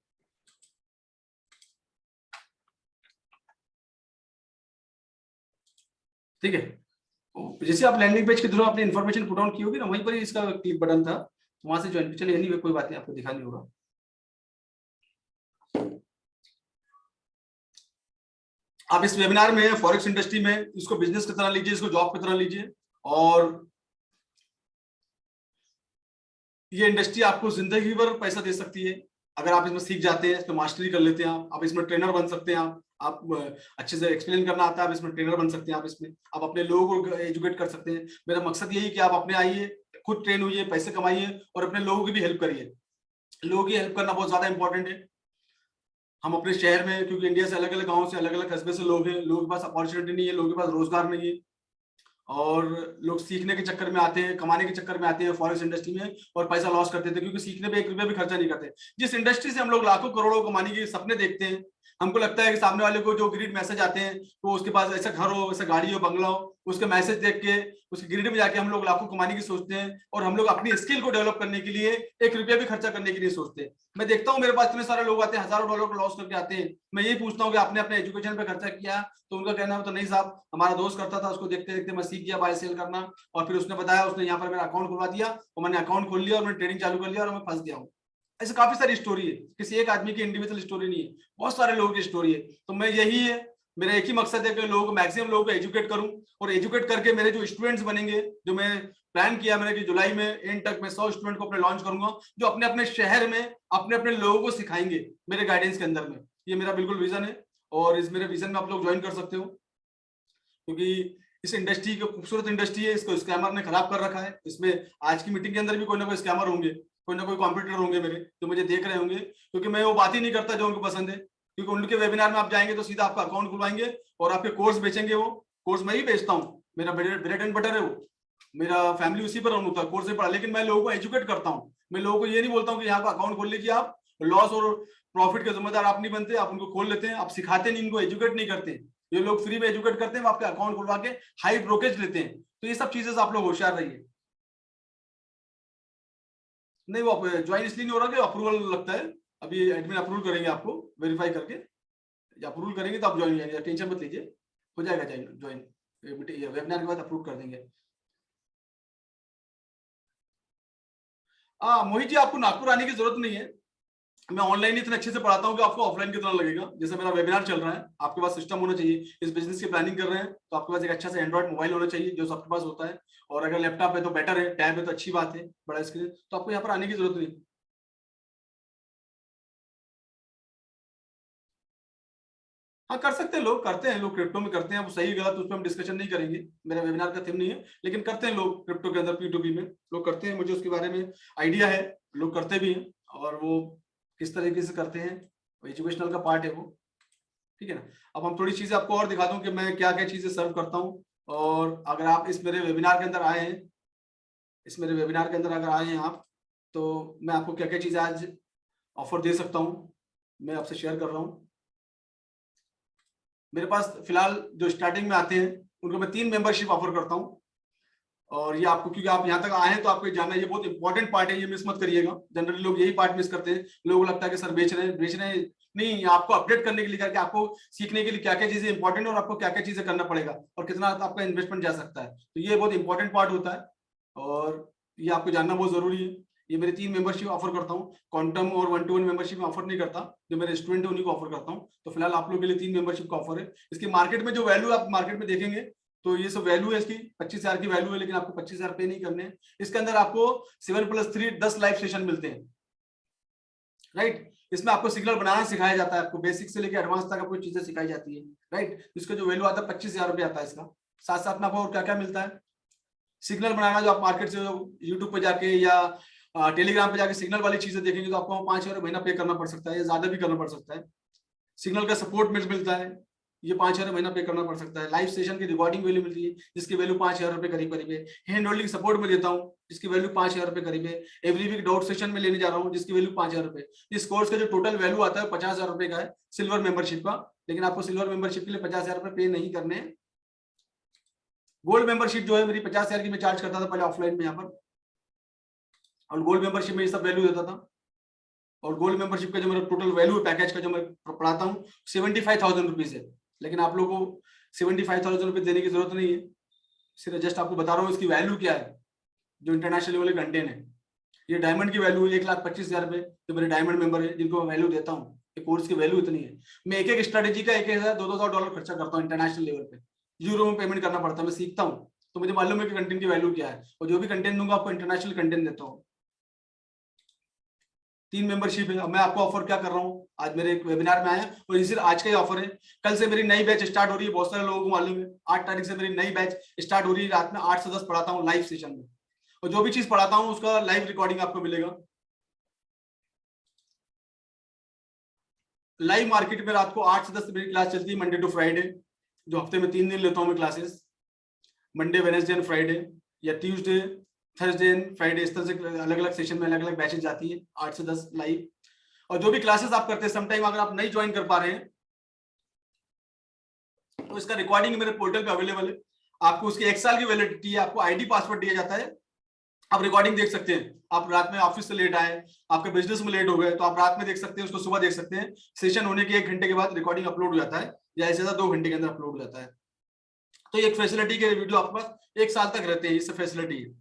ठीक है, जैसे आप लैंडिंग पेज के थ्रू अपनी इन्फॉर्मेशन पुट ऑन की होगी ना, वहीं पर ही इसका क्लिक बटन था, वहां से ज्वाइन, चलिए नहीं कोई बात नहीं, आपको दिखा नहीं होगा। आप इस वेबिनार में फॉरेक्स इंडस्ट्री में इसको बिजनेस की तरह लीजिए, इसको जॉब की तरह लीजिए, और ये इंडस्ट्री आपको जिंदगी भर पैसा दे सकती है अगर आप इसमें सीख जाते हैं, इसमें मास्टरी कर लेते हैं। आप इसमें ट्रेनर बन सकते हैं, आप अच्छे से एक्सप्लेन करना आता है, आप इसमें ट्रेनर बन सकते हैं, आप इसमें आप अपने लोगों को एजुकेट कर सकते हैं। मेरा मकसद यही कि आप अपने आइए, खुद ट्रेन होइए, पैसे कमाइए, और अपने लोगों की भी हेल्प करिए। लोगों की हेल्प करना बहुत ज्यादा इंपॉर्टेंट है। हम अपने शहर में, क्योंकि इंडिया से अलग अलग गाँव से, अलग अलग कस्बे से लोग हैं, लोगों के पास अपॉर्चुनिटी नहीं है, लोगों के पास रोजगार नहीं है, और लोग सीखने के चक्कर में आते हैं, कमाने के चक्कर में आते हैं फॉरेस्ट इंडस्ट्री में, और पैसा लॉस करते थे, क्योंकि सीखने पे 1 रुपया भी खर्चा नहीं करते। जिस इंडस्ट्री से हम लोग लाखों करोड़ों कमाने के सपने देखते हैं, हमको लगता है कि सामने वाले को जो ग्रिड मैसेज आते हैं, तो उसके पास ऐसा घर हो, ऐसा गाड़ी हो, बंगला हो, उसके मैसेज देख के उसके ग्रिड में जाके हम लोग लाखों कमाने की सोचते हैं, और हम लोग अपनी स्किल को डेवलप करने के लिए 1 रुपया भी खर्चा करने के लिए सोचते हैं। मैं देखता हूँ मेरे पास इतने सारे लोग आते हैं, हजारों डॉलर को लॉस करके आते हैं। मैं यही पूछता हूँ कि आपने अपने एजुकेशन पे खर्चा किया? तो उनका कहना है तो नहीं साहब, हमारा दोस्त करता था, उसको देखते देखते मैं सीख गया बाय सेल करना, और फिर उसने बताया, उसने यहाँ पर मेरा अकाउंट खुलवा दिया, और मैंने अकाउंट खोल लिया, और मैंने ट्रेडिंग चालू कर लिया, और मैं फंस गया हूँ। ऐसे काफी सारी स्टोरी है, किसी एक आदमी की इंडिविजुअल स्टोरी नहीं है, बहुत सारे लोगों की स्टोरी है। तो मैं यही है, मेरा एक ही मकसद है कि लोगों को, मैक्सिमम लोगों को एजुकेट करूं, और एजुकेट करके मेरे जो स्टूडेंट्स बनेंगे, जो मैं प्लान किया मैंने कि जुलाई में एंड तक मैं 100 स्टूडेंट को अपने लॉन्च करूंगा, जो अपने अपने शहर में अपने अपने लोगों को सिखाएंगे मेरे गाइडेंस के अंदर में। ये मेरा बिल्कुल विजन है, और इस मेरे विजन में आप लोग ज्वाइन कर सकते हो, क्योंकि इस इंडस्ट्री की खूबसूरत इंडस्ट्री है, इसको स्कैमर ने खराब कर रखा है। इसमें आज की मीटिंग के अंदर भी कोई ना कोई स्कैमर होंगे, कोई ना कोई कॉम्पिटिटर होंगे मेरे, जो मुझे देख रहे होंगे, क्योंकि मैं वो बात ही नहीं करता जो उनको पसंद है। क्योंकि उनके वेबिनार में आप जाएंगे तो सीधा आपका अकाउंट खुलवाएंगे, और आपके कोर्स बेचेंगे। वो कोर्स मैं ही बेचता हूँ, मेरा ब्रेड एंड बटर है वो, मेरा फैमिली उसी पर रन होता है, कोर्स से पढ़ा। लेकिन मैं लोगों को एजुकेट करता हूँ, मैं लोगों को ये नहीं बोलता हूँ कि यहाँ का अकाउंट खोल लीजिए, आप लॉस और प्रॉफिट के जिम्मेदार आप नहीं बनते, आप उनको खोल लेते हैं, आप सिखाते नहीं, इनको एजुकेट नहीं करते। ये लोग फ्री में एजुकेट करते हैं, वो आपके अकाउंट खुलवा के हाई ब्रोकेज लेते हैं। तो ये सब चीजें से आप लोग होशियार रहिए। नहीं, वो ज्वाइन इसलिए नहीं हो रहा कि अप्रूवल लगता है, अभी एडमिन अप्रूवल करेंगे आपको, वेरीफाई करके अप्रूवल करेंगे तो आप ज्वाइन हो जाएंगे, टेंशन मत लीजिए, हो जाएगा ज्वाइन, वेबिनार के बाद अप्रूव कर देंगे। हाँ मोहित जी, आपको नागपुर आने की जरूरत नहीं है, मैं ऑनलाइन इतने अच्छे से पढ़ाता हूँ कि आपको ऑफलाइन कितना लगेगा। जैसे मेरा वेबिनार चल रहा है, आपके पास सिस्टम होना चाहिए। इस बिजनेस की प्लानिंग कर रहे हैं तो आपके पास एक अच्छा सा एंड्रॉइड मोबाइल होना चाहिए, जो सबके पास होता है। और अगर लैपटॉप है तो बेटर है, टैब है तो अच्छी बात है, बड़ा स्क्रीन, तो आपको यहाँ पर आने की जरूरत नहीं। हाँ कर सकते हैं, लोग करते हैं, लोग क्रिप्टो में करते हैं। वो सही गलत उस पर हम डिस्कशन नहीं करेंगे, मेरा वेबिनार का थीम नहीं है, लेकिन करते हैं लोग क्रिप्टो के अंदर P2P में लोग करते हैं। मुझे उसके बारे में आइडिया है, लोग करते भी हैं। और वो किस तरीके से करते हैं, एजुकेशनल का पार्ट है वो, ठीक है ना। अब हम थोड़ी चीजें आपको और दिखा दूं कि मैं क्या क्या चीजें सर्व करता हूँ। और अगर आप इस मेरे वेबिनार के अंदर आए हैं, इस मेरे वेबिनार के अंदर अगर आए हैं आप, तो मैं आपको क्या क्या चीजें आज ऑफर दे सकता हूँ, मैं आपसे शेयर कर रहा हूँ। मेरे पास फिलहाल जो स्टार्टिंग में आते हैं उनको मैं 3 मेंबरशिप ऑफर करता हूँ। और ये आपको, क्योंकि आप यहाँ तक आए हैं तो आपको ये जानना है, ये बहुत इंपॉर्टेंट पार्ट है, ये मिस मत करिएगा। जनरली लोग यही पार्ट मिस करते हैं। लोगों को लगता है कि सर बेच रहे हैं, नहीं, आपको अपडेट करने के लिए करके, आपको सीखने के लिए क्या क्या चीजें इंपॉर्टेंट है और आपको क्या क्या चीजें करना पड़ेगा और कितना आपका इन्वेस्टमेंट जा सकता है, तो ये बहुत इंपॉर्टेंट पार्ट होता है और ये आपको जानना बहुत जरूरी है। ये मेरी 3 मेंबरशिप ऑफर करता हूँ, क्वांटम और 1-to-1 मेंबरशिप में ऑफर नहीं करता, जो मेरे स्टूडेंट है उन्हीं को ऑफर करता हूँ। तो फिलहाल आप लोगों के लिए 3 मेंबरशिप का ऑफर है। इसकी मार्केट में जो वैल्यू आप मार्केट में देखेंगे, तो ये सब वैल्यू है इसकी 25,000 की वैल्यू है, लेकिन आपको 25,000 पे नहीं करने हैं। इसके अंदर आपको 7+3 10 लाइव सेशन मिलते हैं, राइट। इसमें आपको सिग्नल बनाना सिखाया जाता है, आपको बेसिक से लेकर एडवांस तक आपको चीजें सिखाई जाती है, राइट। इसका जो वैल्यू आता है 25,000 रुपये आता है इसका। साथ साथ में आपको और क्या क्या मिलता है, सिग्नल बनाना, जो आप मार्केट से यूट्यूब पे जाके या टेलीग्राम पे जाके सिग्नल वाली चीजें देखेंगे तो आपको 5,000 महीना पे करना पड़ सकता है, या ज्यादा भी करना पड़ सकता है। सिग्नल का सपोर्ट मिलता है, ये 5,000 महीना पे करना पड़ सकता है। लाइव सेशन की रिकॉर्डिंग वैल्यू मिलती है, जिसकी वैल्यू 5,000 रुपये करीब करीब है। हैंड होल्डिंग सपोर्ट में देता हूँ, जिसकी वैल्यू 5,000 रुपये करीब है। एवरी वीक डाउट सेशन में लेने जा रहा हूँ, जिसकी वैल्यू 5,000 रुपये। इस कोर्स का जो टोटल वैल्यू आता है 50,000 रुपये का है, सिल्वर मेंबरशिप का। लेकिन आपको सिल्वर मेंबरशिप के लिए 50,000 रुपये पे नहीं करने हैं। गोल्ड मेंबरशिप जो है मेरी 50,000 की मैं चार्ज करता था पहले ऑफलाइन में यहाँ पर, और गोल्ड मेंबरशिप में ये सब वैल्यू देता था। और गोल्ड मेंबरशिप का जो मेरा टोटल वैल्यू है पैकेज का, जो मैं पढ़ाता हूँ 75,000 रुपीज है। लेकिन आप लोगों को 75,000 रुपये देने की जरूरत नहीं है, सिर्फ जस्ट आपको बता रहा हूँ इसकी वैल्यू क्या है। जो इंटरनेशनल लेवल कंटेंट है, ये डायमंड की वैल्यू है 1,25,000 रुपये, जो मेरे डायमंड मेंबर है जिनको मैं वैल्यू देता हूँ। कोर्स की वैल्यू इतनी है। मैं एक एक स्ट्रेटेजी का 1,000 $2,000 खर्चा करता हूँ इंटरनेशनल लेवल पे। यूरो में पेमेंट करना पड़ता है, मैं सीखता हूँ तो मुझे मालूम है कि कंटेंट की वैल्यू क्या है, और जो भी कंटेंट दूंगा आपको इंटरनेशनल कंटेंट देता हूँ। 3 मेंबरशिप है। अब मैं आपको ऑफर क्या कर रहा हूँ, आज मेरे एक वेबिनार में आया और ये सिर्फ आज का ही ऑफर है। कल से मेरी नई बैच स्टार्ट हो रही है, बहुत सारे लोगों को मालूम है। 8 तारीख से मेरी नई बैच स्टार्ट हो रही है, रात में 8 से 10 पढ़ाता हूँ लाइव सेशन में, और जो भी चीज पढ़ाता हूँ उसका लाइव रिकॉर्डिंग आपको मिलेगा। लाइव मार्केट में रात को 8 से 10 मेरी क्लास चलती है, मंडे टू फ्राइडे, जो हफ्ते में 3 दिन लेता हूँ मैं classes, Monday Wednesday and Friday, या ट्यूसडे थर्सडे एंड फ्राइडे। इस तरह से अलग अलग सेशन में अलग अलग बैचेज जाती है 8 से 10 लाइव। और जो भी क्लासेस आप करते हैं, समटाइम अगर आप नहीं ज्वाइन कर पा रहे हैं तो इसका रिकॉर्डिंग मेरे पोर्टल पे अवेलेबल है। आपको उसकी 1 साल की वैलिडिटी है, आपको आईडी पासवर्ड दिया जाता है, आप रिकॉर्डिंग देख सकते हैं। आप रात में ऑफिस से लेट आए, आपके बिजनेस में लेट हो गए, तो आप रात में देख सकते हैं, उसको सुबह देख सकते हैं। सेशन होने के 1 घंटे के बाद रिकॉर्डिंग अपलोड हो जाता है, या ऐसे 2 घंटे के अंदर अपलोड हो जाता है। तो एक फैसिलिटी के वीडियो आपके पास 1 साल तक रहते हैं, इससे फैसिलिटी है।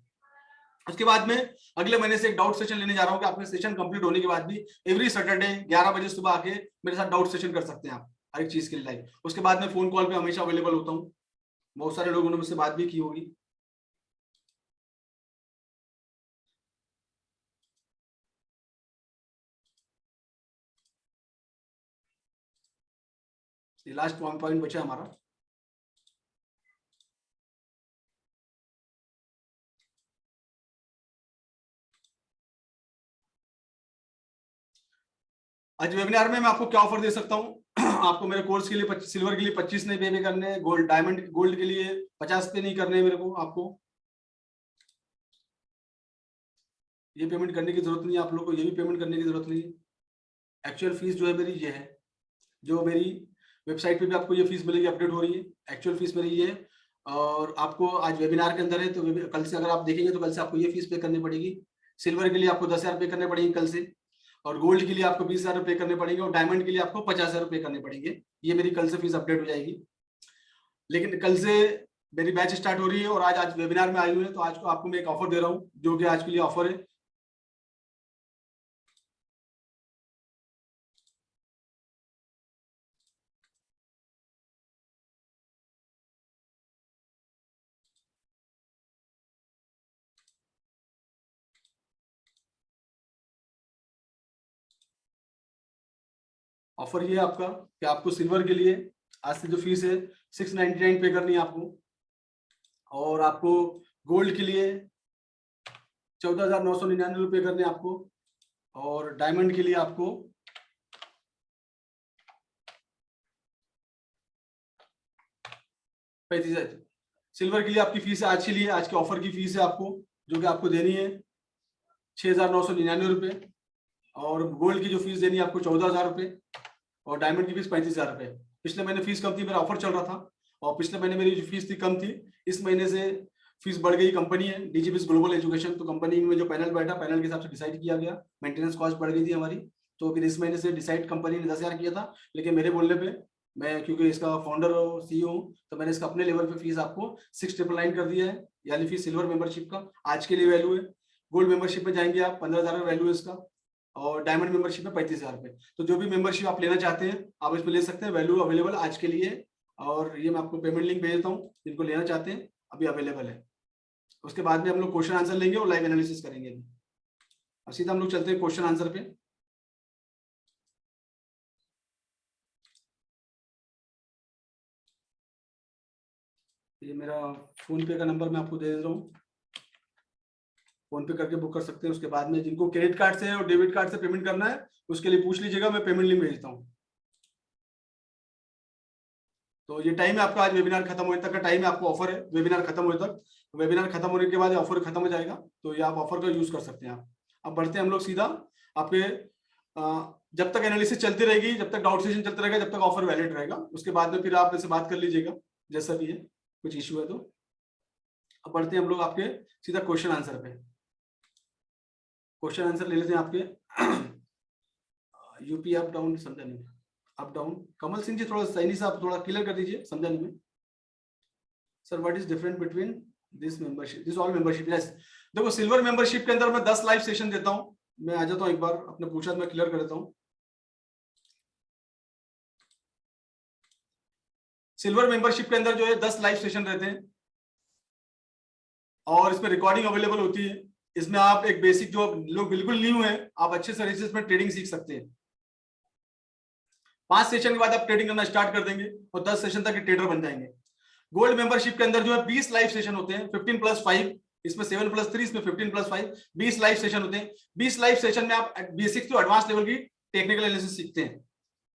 उसके बाद में अगले महीने से एक डाउट सेशन लेने जा रहा हूँ कि आपके सेशन कंप्लीट होने के बाद भी एवरी सैटरडे 11 बजे सुबह आके मेरे साथ डाउट सेशन कर सकते हैं आप, हर एक चीज के लिए लाइव। उसके बाद में फोन कॉल पे हमेशा अवेलेबल होता हूँ, बहुत सारे लोगों ने मुझसे बात भी की होगी। ये लास्ट 1 पॉइंट बचा हमारा। आज वेबिनार में मैं आपको क्या ऑफर दे सकता हूँ आपको मेरे कोर्स के लिए सिल्वर के लिए 25 नहीं पे करने, गोल्ड डायमंड गोल्ड के लिए 50 पे नहीं करने मेरे को। आपको ये पेमेंट करने की जरूरत नहीं है, आप लोग को ये भी पेमेंट करने की जरूरत नहीं है। एक्चुअल फीस जो है मेरी ये है, जो मेरी वेबसाइट पे भी आपको ये फीस मिलेगी, अपडेट हो रही है। एक्चुअल फीस मेरी ये है, और आपको आज वेबिनार के अंदर है तो कल से अगर आप देखेंगे तो कल से आपको ये फीस पे करनी पड़ेगी। सिल्वर के लिए आपको 10,000 पे करने पड़ेंगे कल से, और गोल्ड के लिए आपको 20,000 रुपये करने पड़ेंगे, और डायमंड के लिए आपको 50,000 रुपये करने पड़ेंगे। ये मेरी कल से फीस अपडेट हो जाएगी। लेकिन कल से मेरी बैच स्टार्ट हो रही है, और आज आज वेबिनार में आई हुई है, तो आज को आपको मैं एक ऑफर दे रहा हूँ, जो कि आज के लिए ऑफर है। ऑफर ये है आपका कि आपको सिल्वर के लिए आज से जो फीस है 699 पे करनी है आपको, और आपको गोल्ड के लिए 14,999 रुपये करने हैं आपको, और डायमंड के लिए आपको 35,000। सिल्वर के लिए आपकी फीस है आज के लिए, आज के ऑफर की फीस है आपको, जो कि आपको देनी है 6,999 रुपये, और गोल्ड की जो फीस देनी है आपको 14,000 रुपये, और डायमंड की फीस 35,000 रुपये। पिछले महीने फीस कम थी, मेरा ऑफर चल रहा था, और पिछले महीने मेरी जो फीस थी कम थी, इस महीने से फीस बढ़ गई। कंपनी है डीजीबीएस ग्लोबल एजुकेशन, तो कंपनी में जो पैनल बैठा, पैनल के हिसाब से डिसाइड किया गया, मेंटेनेंस कॉस्ट बढ़ गई थी हमारी, तो फिर इस महीने से डिसाइड कंपनी ने 10,000 किया था, लेकिन मेरे बोलने पे, मैं क्योंकि इसका फाउंडर और सीईओ हूँ, तो मैंने इसका अपने लेवल पे फीस आपको 6,999 कर दिया है, यानी फीस सिल्वर मेंबरशिप का आज के लिए वैल्यू है। गोल्ड मेंबरशिप में जाएंगे आप 15,000 का वैल्यू है इसका, और डायमंड मेंबरशिप में 35,000 रुपये। तो जो भी मेंबरशिप आप लेना चाहते हैं आप इसमें ले सकते हैं, वैल्यू अवेलेबल आज के लिए, और ये मैं आपको पेमेंट लिंक भेज देता हूँ, जिनको लेना चाहते हैं अभी अवेलेबल है। उसके बाद में हम लोग क्वेश्चन आंसर लेंगे और लाइव एनालिसिस करेंगे। अब सीधा हम लोग चलते हैं क्वेश्चन आंसर पे। ये मेरा फोन पे का नंबर मैं आपको दे दे रहा हूँ, फोन पे करके बुक कर सकते हैं। उसके बाद में जिनको क्रेडिट कार्ड से और डेबिट कार्ड से पेमेंट करना है उसके लिए पूछ लीजिएगा, मैं पेमेंट लिंक भेजता हूँ। तो ये टाइम है आपका, आज वेबिनार खत्म होने तक का टाइम है, आपको ऑफर है वेबिनार खत्म होने तक। वेबिनार खत्म होने के बाद ऑफर खत्म हो जाएगा, तो ये आप ऑफर का यूज कर सकते हैं आप। अब बढ़ते हैं हम लोग सीधा आपके, जब तक एनालिसिस चलती रहेगी, जब तक डाउट सेशन चलता रहेगा, जब तक ऑफर वैलिड रहेगा, उसके बाद में फिर आप इससे बात कर लीजिएगा जैसा भी है, कुछ इश्यू है तो। अब बढ़ते हैं हम लोग आपके सीधा क्वेश्चन आंसर पे। क्वेश्चन आंसर ले लेते हैं आपके। यूपी अप डाउन समझा नहीं, अप डाउन। कमल सिंह जी थोड़ा सही से आप थोड़ा क्लियर कर दीजिए, समझा नहीं मैं। Sir what is different between this membership, this all membership? Yes, देखो सिल्वर मेंबरशिप के अंदर मैं 10 लाइव सेशन देता हूं। मैं आ जाता हूं एक बार, अपने पूछा मैं क्लियर कर देता हूं। सिल्वर मेंबरशिप के अंदर जो है 10 लाइव सेशन रहते हैं, और इसमें रिकॉर्डिंग अवेलेबल होती है। इसमें आप एक बेसिक, जो लोग बिल्कुल न्यू है, आप अच्छे से इसमें ट्रेडिंग सीख सकते हैं। 5 सेशन के बाद आप ट्रेडिंग करना स्टार्ट कर देंगे, और 10 सेशन तक ट्रेडर बन जाएंगे। गोल्ड मेंबरशिप के अंदर जो है 20 लाइव सेशन होते हैं, 15+5, इसमें 7+3, इसमें 15+5, 20 लाइव सेशन होते हैं। 20 लाइव सेशन में आप बेसिक टू एडवांस लेवल की टेक्निकल एनालिसिस सीखते हैं।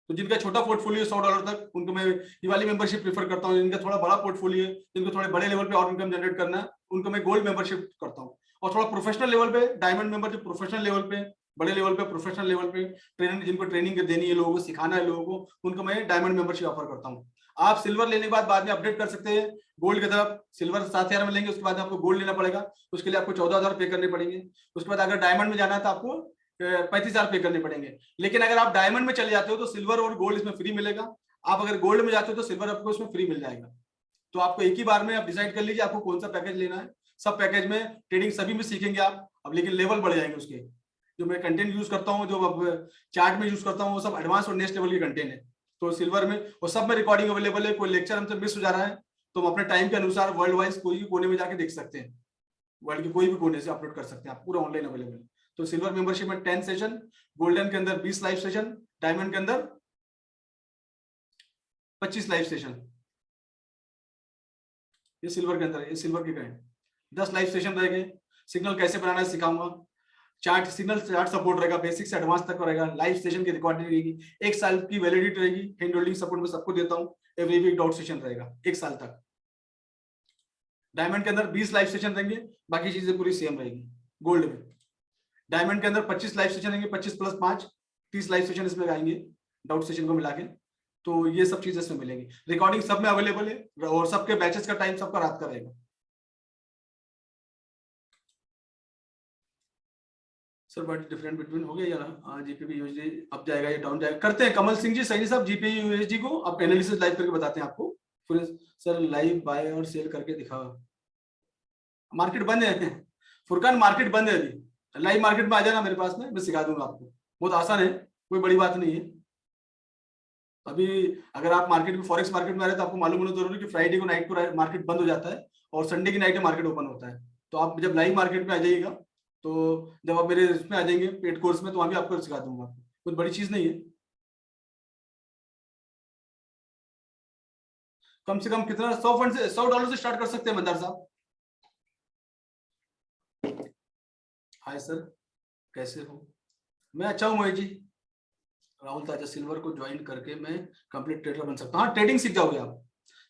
तो जिनका छोटा पोर्टफोलियो $100 तक, उनको मैं ये वाली मेंबरशिप प्रेफर करता हूँ। जिनका थोड़ा बड़ा पोर्टफोलियो है, जिनको थोड़े बड़े लेवल पे और इनकम जनरेट करना है, उनको मैं गोल्ड मेंबरशिप करता हूँ। और थोड़ा प्रोफेशनल लेवल पे डायमंड मेंबर, जो प्रोफेशनल लेवल पे, बड़े लेवल पे, प्रोफेशनल लेवल पे ट्रेनिंग, जिनको ट्रेनिंग देनी है लोगों को, सिखाना है लोगों को, उनको मैं डायमंड मेंबरशिप ऑफर करता हूँ। आप सिल्वर लेने के बाद में अपडेट कर सकते हैं गोल्ड की तरफ। सिल्वर 7,000 में लेंगे, उसके बाद आपको गोल्ड लेना पड़ेगा, उसके लिए आपको 14,000 पे करने पड़ेंगे। उसके बाद अगर डायमंड में जाना है तो आपको 35,000 पे करने पड़ेंगे। लेकिन अगर आप डायमंड में चले जाते हो तो सिल्वर और गोल्ड इसमें फ्री मिलेगा। आप अगर गोल्ड में जाते हो तो सिल्वर आपको इसमें फ्री मिल जाएगा। तो आपको एक ही बार में आप डिसाइड कर लीजिए आपको कौन सा पैकेज लेना है। सब पैकेज में ट्रेडिंग सभी में सीखेंगे आप, अब लेकिन लेवल बढ़ जाएंगे उसके। जो मैं कंटेंट यूज करता हूँ, जो अब चार्ट में यूज करता हूँ, वो सब एडवांस और नेक्स्ट लेवल के कंटेंट है। तो सिल्वर में और सब में रिकॉर्डिंग अवेलेबल है। कोई लेक्चर हमसे मिस हो जा रहा है तो हम अपने टाइम के अनुसार वर्ल्ड वाइज कोई भी कोने में जाके देख सकते हैं, वर्ल्ड के कोई भी कोने से अपलोड कर सकते हैं आप, पूरा ऑनलाइन अवेलेबल है। तो सिल्वर मेंबरशिप में 10 सेशन, गोल्डन के अंदर 20 लाइव सेशन, डायमंड के अंदर 25 लाइव सेशन। ये सिल्वर के अंदर, ये सिल्वर के कहें 10 लाइव सेशन रहेंगे। सिग्नल कैसे बनाना है सिखाऊंगा। चार्ट, सिग्नल चार्ट सपोर्ट रहेगा, बेसिक से एडवांस तक रहेगा। लाइव सेशन की रिकॉर्डिंग रहेगी, 1 साल की वैलिडिटी रहेगी। हैंड होल्डिंग सपोर्ट में सबको देता हूँ। एवरी वीक डाउट सेशन रहेगा 1 साल तक। डायमंड के अंदर 20 लाइव सेशन रहेंगे, बाकी चीजें पूरी सेम रहेगी। गोल्ड में डायमंड के अंदर 25 लाइव सेशन रहेंगे, 25+5 30 लाइव सेशन इसमें आएंगे डाउट सेशन को मिला के। तो ये सब चीजें इसमें मिलेंगी। रिकॉर्डिंग सब में अवेलेबल है, और सबके बैचेस का टाइम सबका रात का रहेगा। सर व्हाट डिफरेंट बिटवीन, हो गया यार जीपीपी यूएसडी अप जाएगा या डाउन जाएगा, करते हैं कमल सिंह जी सही साहब। जीपीपी यूएसडी को आप एनालिसिस लाइव करके बताते हैं आपको। फिर सर लाइव बाय और सेल करके दिखा, मार्केट बंद है फुरकान, मार्केट बंद है अभी। लाइव मार्केट में आ जाना मेरे पास में, मैं सिखा दूंगा आपको, बहुत आसान है, कोई बड़ी बात नहीं है। अभी अगर आप मार्केट में, फॉरेक्स मार्केट में आ रहे हैं तो आपको मालूम होना जरूरी है कि फ्राइडे को नाइट को मार्केट बंद हो जाता है, और संडे की नाइट में मार्केट ओपन होता है। तो आप जब लाइव मार्केट में आ जाइएगा, तो जब आप मेरे इसमें आ जाएंगे पेड कोर्स में, तो वहां भी आपको सिखा दूंगा, कुछ बड़ी चीज नहीं है। कम से कम कितना, 100 फंड से, $100 से स्टार्ट कर सकते हैं मंदार साहब। हाय सर, कैसे हो? मैं अच्छा हूँ मोहित जी। राहुल ताजा, सिल्वर को ज्वाइन करके मैं कंप्लीट ट्रेडर बन सकता हूँ? हाँ, ट्रेडिंग सीख जाओगे आप,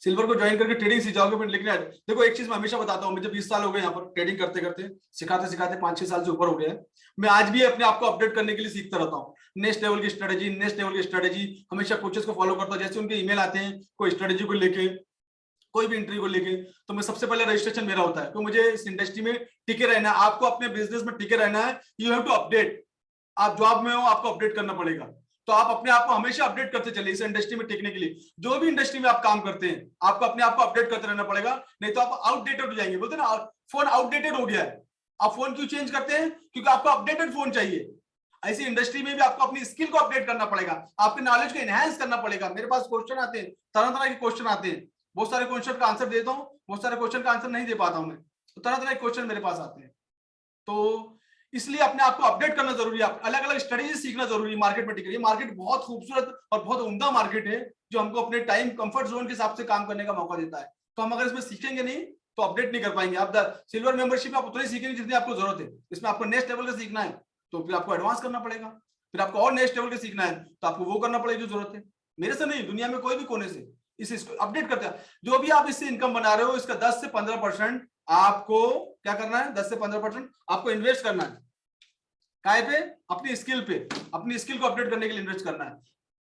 सिल्वर को ज्वाइन करके ट्रेडिंग सीख जाओगे। लेकिन देखो एक चीज मैं हमेशा बताता हूँ, मुझे 20 साल हो गए यहाँ पर ट्रेडिंग करते करते, सिखाते सिखाते 5-6 साल से ऊपर हो गया है। मैं आज भी अपने आप को अपडेट करने के लिए सीखता रहता हूँ, नेक्स्ट लेवल की स्ट्रेटेजी, नेक्स्ट लेवल की स्ट्रेटेजी। हमेशा कोचेस को फॉलो करता हूँ, जैसे उनके ईमेल आते हैं कोई स्ट्रेटेजी को लेके, कोई भी इंटरव्यू को लेके, तो मैं सबसे पहले रजिस्ट्रेशन मेरा होता है। तो मुझे इस इंडस्ट्री में टिके रहना है, आपको अपने बिजनेस में टिके रहना है, यू हैव टू अपडेट। आप जॉब में हो, आपको अपडेट करना पड़ेगा, तो आप अपने आप को हमेशा अपडेट करते चलिए इस इंडस्ट्री में टिकने के लिए। जो भी इंडस्ट्री में आप काम करते हैं, आपको अपने आप को अपडेट करते रहना पड़ेगा, नहीं तो आप आउटडेटेड हो जाएंगे। बोलते ना, फोन आउटडेटेड हो गया है। आप फोन क्यों चेंज करते हैं? क्योंकि आपको अपडेटेड फोन चाहिए। ऐसी इंडस्ट्री में भी आपको अपनी स्किल को अपडेट करना पड़ेगा, आपके नॉलेज को एनहांस करना पड़ेगा। मेरे पास क्वेश्चन आते हैं, तरह तरह के क्वेश्चन आते हैं, बहुत सारे क्वेश्चन का आंसर देता हूँ, बहुत सारे क्वेश्चन का आंसर नहीं दे पाता हूं मैं, तो तरह तरह के क्वेश्चन मेरे पास आते हैं। तो इसलिए अपने आप को अपडेट करना जरूरी है, अलग अलग स्ट्रेटेजी सीखना जरूरी है मार्केट में टिके। मार्केट बहुत खूबसूरत और बहुत उम्दा मार्केट है, जो हमको अपने टाइम कंफर्ट जोन के हिसाब से काम करने का मौका देता है। तो हम अगर इसमें सीखेंगे नहीं तो अपडेट नहीं कर पाएंगे। आप सिल्वर मेंबरशिप में आप उतना ही सीखेंगे जितनी आपको जरूरत है। इसमें आपको नेक्स्ट लेवल का सीखना है तो फिर आपको एडवांस करना पड़ेगा, फिर आपको और नेक्स्ट लेवल का सीखना है तो आपको वो करना पड़ेगा जो जरूरत है। मेरे से नहीं, दुनिया में कोई भी कोने से इसको अपडेट करते हैं। जो भी आप इससे इनकम बना रहे हो, इसका 10 से 15% आपको क्या करना है? 10 से 15% आपको इन्वेस्ट करना है। काय पे? अपनी स्किल पे, अपनी स्किल को अपडेट करने के लिए इन्वेस्ट करना है।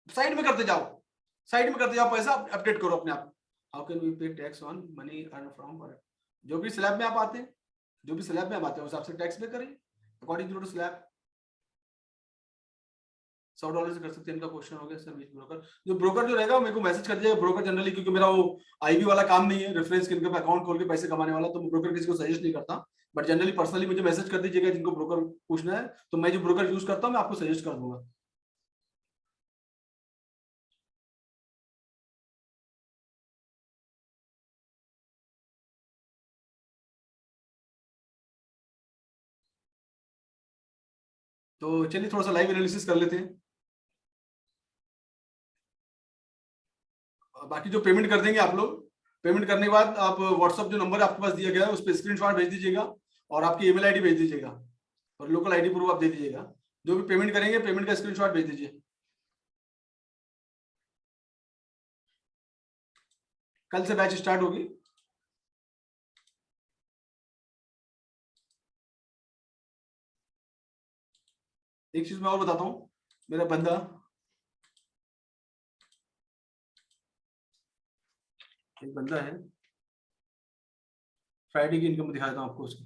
साइड में करते जाओ, साइड में करते जाओ, पैसा अपडेट करो अपने आप। हाउ कैन वी पे tax on money earn from? जो भी स्लैब में आप आते हैं, जो भी स्लैब में आप आते हैं उस हिसाब से टैक्स पे करें अकॉर्डिंग टू स्लैब। $100 से कर सकते हैं। इनका क्वेश्चन हो गया सर, बीच ब्रोकर, जो ब्रोकर जो रहेगा मेरे को मैसेज कर दीजिएगा। ब्रोकर जनरली, क्योंकि मेरा वो आईबी वाला काम नहीं है, रेफरेंस इनकम अकाउंट खोल के पैसे कमाने वाला, तो मैं ब्रोकर किसी को सजेस्ट नहीं करता। बट जनरली पर्सनली मुझे मैसेज कर दीजिएगा जिनको ब्रोकर पूछना है, तो मैं जो ब्रोकर यूज करता हूँ मैं आपको सजेस्ट कर दूंगा। तो चलिए थोड़ा सा लाइव एनालिसिस कर लेते हैं। बाकी जो पेमेंट कर देंगे आप लोग, पेमेंट करने के बाद आप व्हाट्सअप जो नंबर आपके पास दिया गया है उस पर स्क्रीनशॉट भेज दीजिएगा और आपकी ईमेल आईडी भेज दीजिएगा और लोकल आईडी प्रूफ आप दे दीजिएगा। जो भी पेमेंट करेंगे पेमेंट का स्क्रीनशॉट भेज दीजिए। कल से बैच स्टार्ट होगी। एक चीज मैं और बताता हूँ, मेरा बंदा एक बंदा है, फ्राइडे की इनकम दिखाता हूँ आपको उसकी।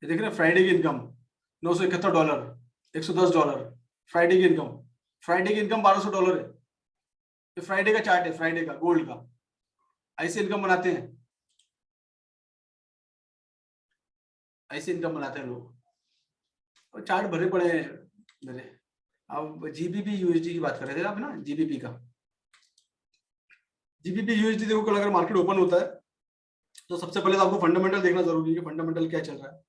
ये देख रहे हैं फ्राइडे की इनकम $971, $110 फ्राइडे की इनकम। फ्राइडे की इनकम $1200 है। ये फ्राइडे का चार्ट है, फ्राइडे का गोल्ड का। ऐसे इनकम बनाते हैं, ऐसे इनकम बनाते हैं लोग। और चार्ट भरे पड़े हैं मेरे। अब जीबीपी यूएसडी की बात कर रहे थे आप ना, जीबीपी का। जीबीपी यूएसडी देखो, कल अगर मार्केट ओपन होता है तो सबसे पहले तो आपको फंडामेंटल देखना जरूरी है, फंडामेंटल क्या चल रहा है।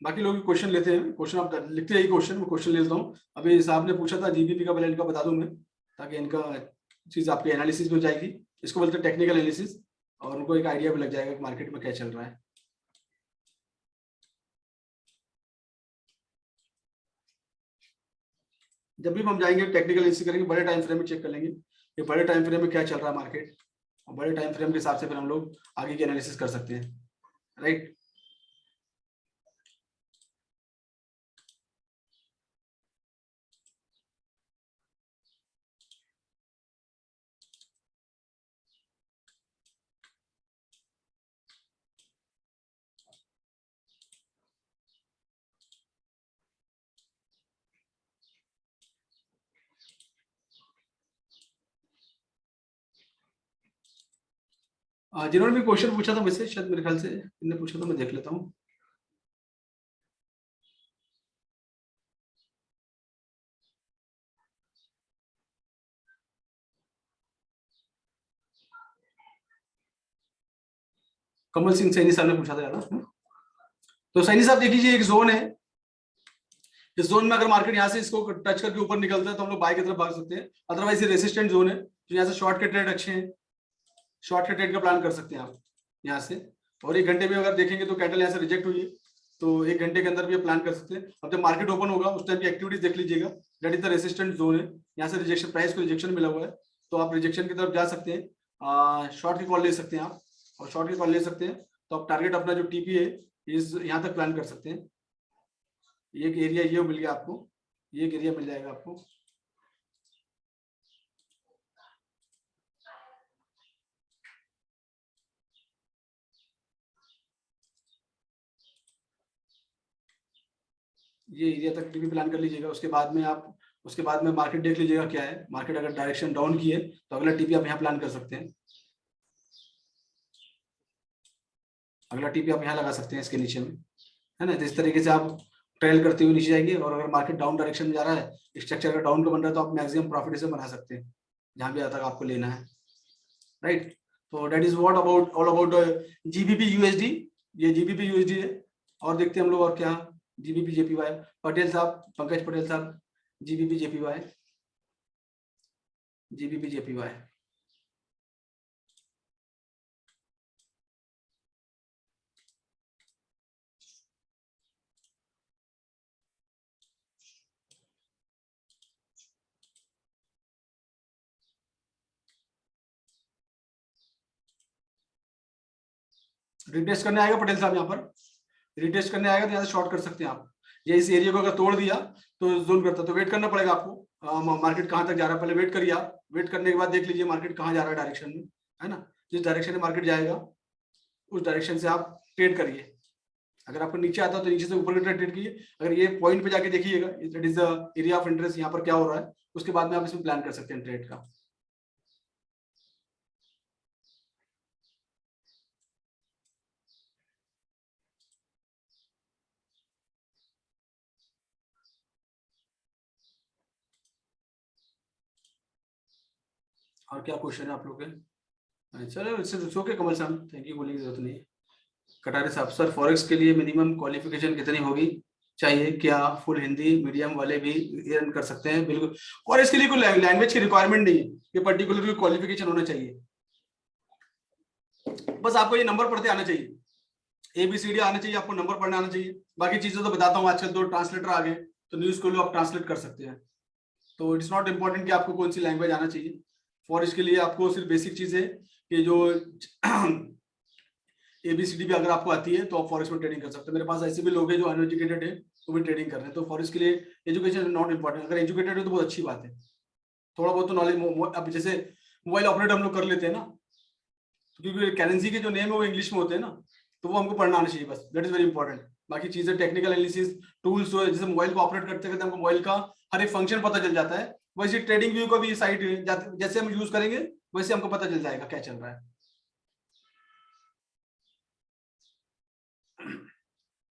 बाकी लोग क्वेश्चन लेते हैं, क्वेश्चन आप लिखते हैं, क्वेश्चन मैं क्वेश्चन लेता हूँ। अभी साहब ने पूछा था जीबीपी का, पहले इनका बता दूं मैं, ताकि इनका चीज आपकी एनालिसिस में हो जाएगी। इसको बोलते हैं टेक्निकल एनालिसिस, और उनको एक आइडिया भी लग जाएगा कि मार्केट में क्या चल रहा है। जब भी हम जाएंगे टेक्निकल एनालिसिस करेंगे, बड़े टाइम फ्रेम में चेक कर लेंगे कि बड़े टाइम फ्रेम में क्या चल रहा है मार्केट, और बड़े टाइम फ्रेम के हिसाब से फिर हम लोग आगे की एनालिसिस कर सकते हैं, राइट। जिन्होंने भी क्वेश्चन पूछा था मुझसे, शायद मेरे ख्याल से इन्होंने पूछा था, मैं देख लेता हूँ। कमल सिंह सैनी साहब ने पूछा था यार। तो सैनी साहब देख लीजिए, एक जोन है, इस जोन में अगर मार्केट यहाँ से इसको टच करके ऊपर निकलता है तो हम लोग बाय की तरफ भाग सकते हैं, अदरवाइज ये रेसिस्टेंट जोन है, तो यहाँ से शॉर्ट के ट्रेड अच्छे हैं, शॉर्ट के ट्रेड का प्लान कर सकते हैं आप यहाँ से। और 1 घंटे में अगर देखेंगे तो कैंडल यहाँ से रिजेक्ट हुई है, तो 1 घंटे के अंदर भी प्लान कर सकते हैं। अब जब मार्केट ओपन होगा उस टाइम की एक्टिविटीज देख लीजिएगा, that is the resistant zone है, यहाँ से रिजेक्शन, प्राइस को रिजेक्शन मिला हुआ है, तो आप रिजेक्शन की तरफ जा सकते हैं, शॉर्ट की कॉल ले सकते हैं आप, और शॉर्ट की कॉल ले सकते हैं तो आप टारगेट अपना जो टीपी है इस यहाँ तक प्लान कर सकते हैं। ये एक एरिया ये मिल गया आपको, ये एक एरिया मिल जाएगा आपको। ये एरिया तक भी प्लान कर लीजिएगा, उसके बाद में आप, उसके बाद में मार्केट देख लीजिएगा क्या है, मार्केट अगर डायरेक्शन डाउन की है तो अगला टीपी आप यहाँ प्लान कर सकते हैं, अगला टीपी आप यहाँ लगा सकते हैं इसके नीचे में, है ना। तो इस तरीके से आप ट्रेल करते हुए नीचे जाएंगे, और अगर मार्केट डाउन डायरेक्शन में जा रहा है, स्ट्रक्चर अगर डाउन का बन रहा है, तो आप मैक्सिमम प्रॉफिट इसे बना सकते हैं जहां भी तक आपको लेना है, राइट। तो that is what about all about GBP USD, ये जीबीपी यूएसडी है। और देखते हैं हम लोग और क्या, जीबीपी जेपीवाई, पटेल साहब, पंकज पटेल साहब, GBP JPY, GBP JPY. Retest करने आएगा पटेल साहब, यहाँ पर रिटेस्ट करने आएगा तो यहाँ से शॉर्ट कर सकते हैं आप। ये इस एरिया को अगर तोड़ दिया तो जोन करता, तो वेट करना पड़ेगा आपको, मार्केट कहाँ तक जा रहा है पहले वेट करिए आप, वेट करने के बाद देख लीजिए मार्केट कहाँ जा रहा है डायरेक्शन में, है ना। जिस डायरेक्शन में मार्केट जाएगा उस डायरेक्शन से आप ट्रेड करिए। अगर आपको नीचे आता है तो नीचे से ऊपर की ट्रेड कीजिए। अगर ये पॉइंट पे जाके देखिएगा, that is the area of interest, यहाँ पर क्या हो रहा है, उसके बाद में आप इसमें प्लान कर सकते हैं ट्रेड का। और क्या क्वेश्चन है आप लोग के? चलो इट्स ओके कमल साहब, थैंक यू बोलने की जरूरत नहीं है। कटारे साहब, सर फॉरेक्स के लिए मिनिमम क्वालिफिकेशन कितनी होगी चाहिए, क्या फुल हिंदी मीडियम वाले भी अर्न कर सकते हैं? बिल्कुल, फॉरेक्स के लिए कोई लैंग्वेज की रिक्वायरमेंट नहीं है, ये पर्टिकुलर क्वालिफिकेशन होना चाहिए, बस आपको ये नंबर पढ़ते आना चाहिए, ABCD आना चाहिए आपको, नंबर पढ़ना आना चाहिए। बाकी चीजें तो बताता हूँ, आजकल तो ट्रांसलेटर आ गए, तो न्यूज को आप ट्रांसलेट कर सकते हैं, तो इट्स नॉट इम्पोर्टेंट कि आपको कौन सी लैंग्वेज आना चाहिए। फॉरेक्स के लिए आपको सिर्फ बेसिक चीज है कि जो ABCD भी अगर आपको आती है तो आप फॉरेक्स में ट्रेडिंग कर सकते हैं। मेरे पास ऐसे भी लोग हैं जो अनएजुकेटेड है वो भी ट्रेडिंग कर रहे हैं, तो फॉरेक्स के लिए एजुकेशन नॉट इम्पोर्टेंट, अगर एजुकेटेड है तो बहुत अच्छी बात है, थोड़ा बहुत तो नॉलेज, अब जैसे मोबाइल ऑपरेटर हम लोग कर लेते हैं ना, तो क्योंकि करेंसी के जो नेम है वो इंग्लिश में होते हैं ना, तो वो हमको पढ़ना आना चाहिए बस, दैट इज वेरी इंपॉर्टेंट। बाकी चीजें टेक्निकल एनालिसिस टूल्स जो है, जैसे मोबाइल को ऑपरेट करते करते हमको मोबाइल का हर एक फंक्शन पता चल जाता है, वैसे ट्रेडिंग व्यू का भी साइट जैसे हम यूज करेंगे वैसे हमको पता चल जाएगा क्या चल रहा है।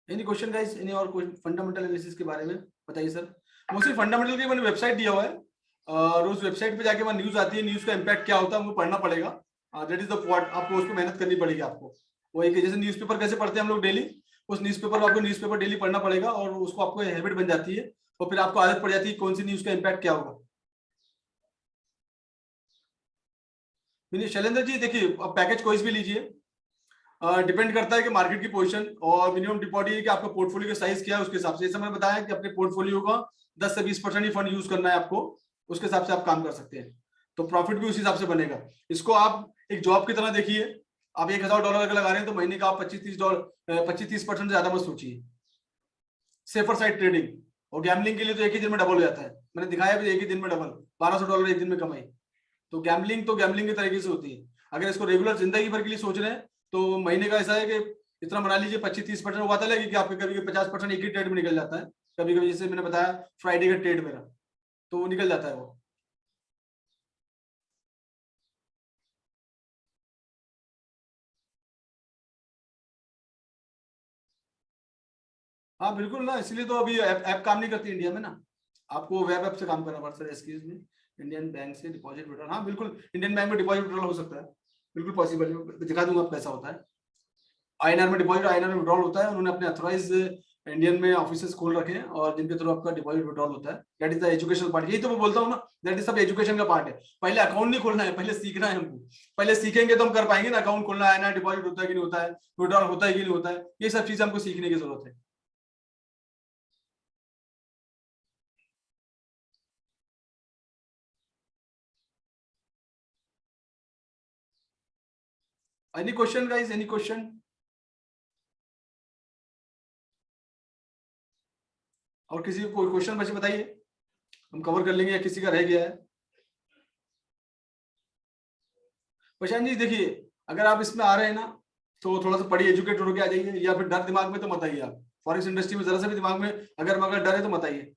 एनी क्वेश्चन गाइस, एनी और फंडामेंटल एनालिसिस के बारे में बताइए सर। मोस्टली फंडामेंटल की मैंने वेबसाइट दिया हुआ है, और उस वेबसाइट पे जाके वहाँ न्यूज आती है, न्यूज का इम्पैक्ट क्या होता है हमको पढ़ना पड़ेगा, दैट इज द पॉइंट, आपको उस पर मेहनत करनी पड़ेगी आपको। वो एक जैसे न्यूज़पेपर कैसे पढ़ते हैं हम लोग डेली, उस न्यूज़पेपर को आपको न्यूज़पेपर डेली पढ़ना पड़ेगा, और उसको आपको हैबिट बन जाती है, और फिर आपको आदत पड़ जाती है कौन सी न्यूज का इम्पैक्ट क्या होगा। शैलेंद्र जी देखिए, आप पैकेज कोई भी लीजिए, डिपेंड करता है कि मार्केट की पोजीशन और मिनिमम डिपॉजिट है कि आपका पोर्टफोलियो का साइज क्या है, उसके हिसाब से, जैसे मैंने बताया कि अपने पोर्टफोलियो का 10 से 20% ही फंड यूज करना है आपको, उसके हिसाब से आप काम कर सकते हैं, तो प्रॉफिट भी उस हिसाब से बनेगा। इसको आप एक जॉब की तरह देखिए, आप $1000 अगर लगा रहे हैं तो महीने का आप 25-30% से ज्यादा मत सोचिए, सेफर साइड ट्रेडिंग। और गैम्बलिंग के लिए तो एक ही दिन में डबल हो जाता है, मैंने दिखाया भी एक ही दिन में डबल, $1200 एक दिन में कमाई। तो गैम्बलिंग तो गैम्बलिंग के तरीके से होती है, अगर इसको रेगुलर जिंदगी भर के लिए सोच रहे हैं तो महीने का ऐसा है कि इतना बना लीजिए, 25-30% वो आता है कि आपके कभी 50% एक ही ट्रेड में निकल जाता है, कभी कभी जैसे मैंने बताया फ्राइडे का ट्रेड मेरा, तो वो निकल जाता है वो। हाँ बिल्कुल ना, इसलिए तो अभी ऐप काम नहीं करती इंडिया में ना, आपको वेब ऐप से काम करना पड़ता है। एक्सक्यूज मी, इंडियन बैंक से डिपॉजिट विड्रॉल, हाँ बिल्कुल इंडियन बैंक में डिपॉजिट विड्रॉल हो सकता है, बिल्कुल पॉसिबल है, दिखा दूंगा कैसा होता है। आईएनआर में डिपॉजिट, आईएनआर में विड्रॉल होता है, उन्होंने अपने अथोराइज इंडियन में ऑफिसेस खोल रखे हैं और जिनके थ्रू आपका डिपॉजिट विड्रॉल होता है। That is the educational part, यही तो मैं बोलता हूँ ना, दैट इज सब एजुकेशन का पार्ट है। पहले अकाउंट नहीं खोलना है, पहले सीखना है हमको, पहले सीखेंगे तो हम कर पाएंगे ना, अकाउंट खोलना है ना, डिपॉजिट होता है कि नहीं होता है, विड्रॉल होता है कि नहीं होता है, ये सब चीजें हमको सीखने की जरूरत है। Any question guys, any question? और किसी को कोई क्वेश्चन बचे बताइए, हम कवर कर लेंगे या किसी का रह गया है। प्रशांत जी देखिए, अगर आप इसमें आ रहे हैं ना तो थोड़ा सा पढ़िए, एजुकेटेड होकर आ जाइए, या फिर डर दिमाग में तो मत आइए आप, फॉरेक्स इंडस्ट्री में जरा सा भी दिमाग में अगर मगर डर है तो मत आइए।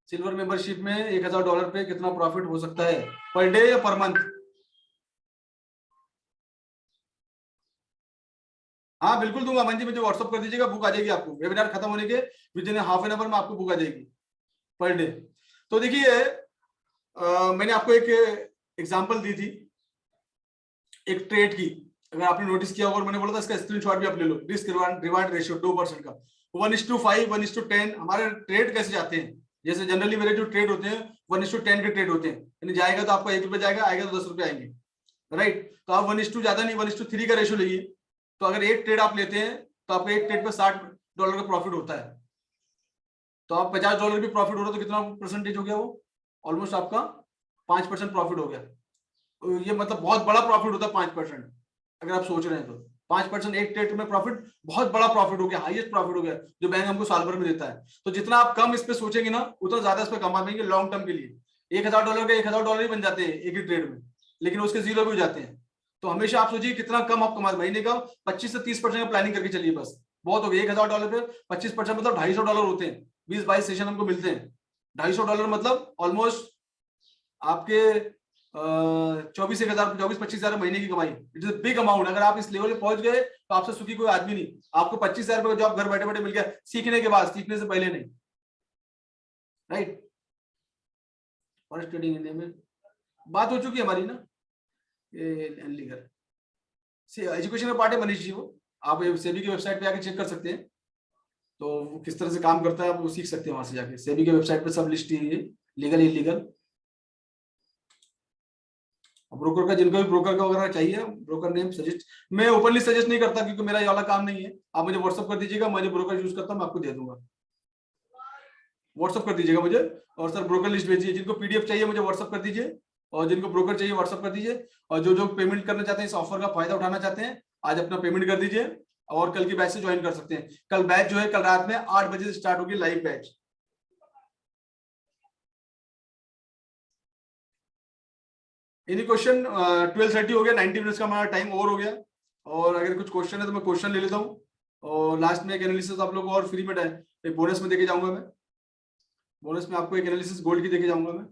सिल्वर मेंबरशिप में $1000 पे कितना प्रॉफिट हो सकता है पर डे या पर मंथ? हाँ बिल्कुल दूंगा मन जी, मुझे व्हाट्सअप कर दीजिएगा, बुक आ जाएगी आपको, वेबिनार खत्म होने के with in half an hour में आपको बुक आ जाएगी पर डे। तो देखिए मैंने आपको एक एग्जांपल दी थी एक ट्रेड की, अगर आपने नोटिस किया होगा, और मैंने बोला था इसका स्क्रीनशॉट भी आप ले लो, रिस्क रिवार्ड रेशियो 2% का, 1:5, 1:10। हमारे ट्रेड कैसे जाते हैं, जैसे जनरली मेरे जो ट्रेड होते हैं 1:10 के ट्रेड होते हैं, यानी जाएगा तो आपका ₹1 जाएगा, आएगा तो ₹10 आएंगे, राइट। तो आप 1:2 ज्यादा नहीं, 1:3 का रेशियो लेंगे, तो अगर एक ट्रेड आप लेते हैं तो आपको एक ट्रेड पर $60 का प्रॉफिट होता है, तो आप $50 भी प्रॉफिट हो रहा है, तो कितना परसेंटेज हो गया वो, ऑलमोस्ट आपका 5% प्रॉफिट हो गया। तो ये मतलब बहुत बड़ा प्रॉफिट होता है 5%, अगर आप सोच रहे हैं तो 5% एक ट्रेड में प्रॉफिट बहुत बड़ा प्रॉफिट हो गया, हाईएस्ट प्रॉफिट हो गया जो बैंक हमको साल भर में देता है। तो जितना आप कम इस पे सोचेंगे ना, उतना ज्यादा इस पे कमा पाएंगे लॉन्ग टर्म के लिए। $1000 के $1000 ही बन जाते हैं एक ही ट्रेड में, लेकिन उसके जीरो भी हो जाते हैं। तो हमेशा आप सोचिए कितना कम आप कमा, महीने का 25 से 30% का प्लानिंग करके चलिए, बस बहुत हो गया। $1000 पे 25% मतलब $250 होते हैं, 20-22 सेशन हमको मिलते हैं। $250 मतलब ऑलमोस्ट आपके 24,000 24-25,000 महीने की कमाई। It is big amount. अगर आप इस लेवल पे पहुंच गए तो आपसे सुखी कोई आदमी नहीं। आपको 25,000 का जॉब घर बैठे बैठे मिल गया, सीखने के बाद, सीखने से पहले नहीं, राइट। फॉरेक्स ट्रेडिंग इंडिया में बात हो चुकी है हमारी ना, ये लीगल एजुकेशन का पार्ट है मनीष जी, वो आप सेबी की वेबसाइट पे आके चेक कर सकते हैं, तो वो किस तरह से काम करता है आप वो सीख सकते हैं वहां से जाके। सेबी की वेबसाइट पे सब लिस्ट है, लीगल इलीगल। ब्रोकर का, जिनको भी ब्रोकर का वगैरह चाहिए, ब्रोकर नेम सजेस्ट, मैं ओपनली सजेस्ट नहीं करता क्योंकि मेरा ये वाला काम नहीं है। आप मुझे व्हाट्सअप कर दीजिएगा, मैं जो ब्रोकर यूज करता हूँ मैं आपको दे दूंगा, व्हाट्सअप कर दीजिएगा मुझे। और सर ब्रोकर लिस्ट भेजिए, जिनको पीडीएफ चाहिए मुझे व्हाट्सअप कर दीजिए, और जिनको ब्रोकर चाहिए व्हाट्सअप कर दीजिए। और जो जो पेमेंट करना चाहते हैं, इस ऑफर का फायदा उठाना चाहते हैं, आज अपना पेमेंट कर दीजिए और कल की बैच से ज्वाइन कर सकते हैं। कल बैच जो है कल रात में 8 बजे से स्टार्ट होगी, लाइव बैच। Any question? 12:30 हो गया, 90 मिनट्स का हमारा टाइम ओवर हो गया। और अगर कुछ क्वेश्चन है तो मैं क्वेश्चन ले लेता हूँ, और लास्ट में एक एनालिसिस आप लोग को और फ्री में एक बोनस में देके जाऊंगा मैं। बोनस में आपको एक एनालिसिस गोल्ड की देके जाऊंगा मैं।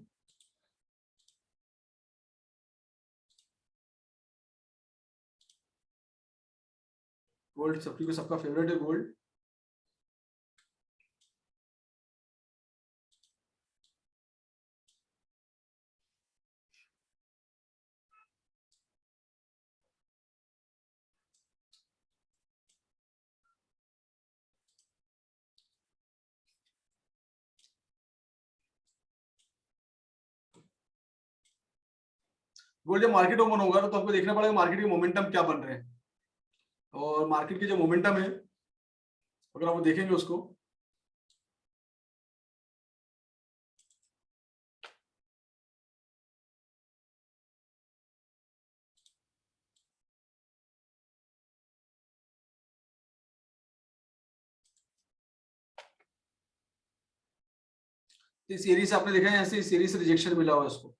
गोल्ड सबकी को सबका फेवरेट है गोल्ड। गोल्ड जब मार्केट ओपन होगा तो आपको देखना पड़ेगा मार्केट के मोमेंटम क्या बन रहे हैं, और मार्केट के जो मोमेंटम है अगर आप वो देखेंगे उसको, तो इस एरिया से आपने देखा है, यहाँ से इस एरिया से रिजेक्शन मिला हुआ है उसको,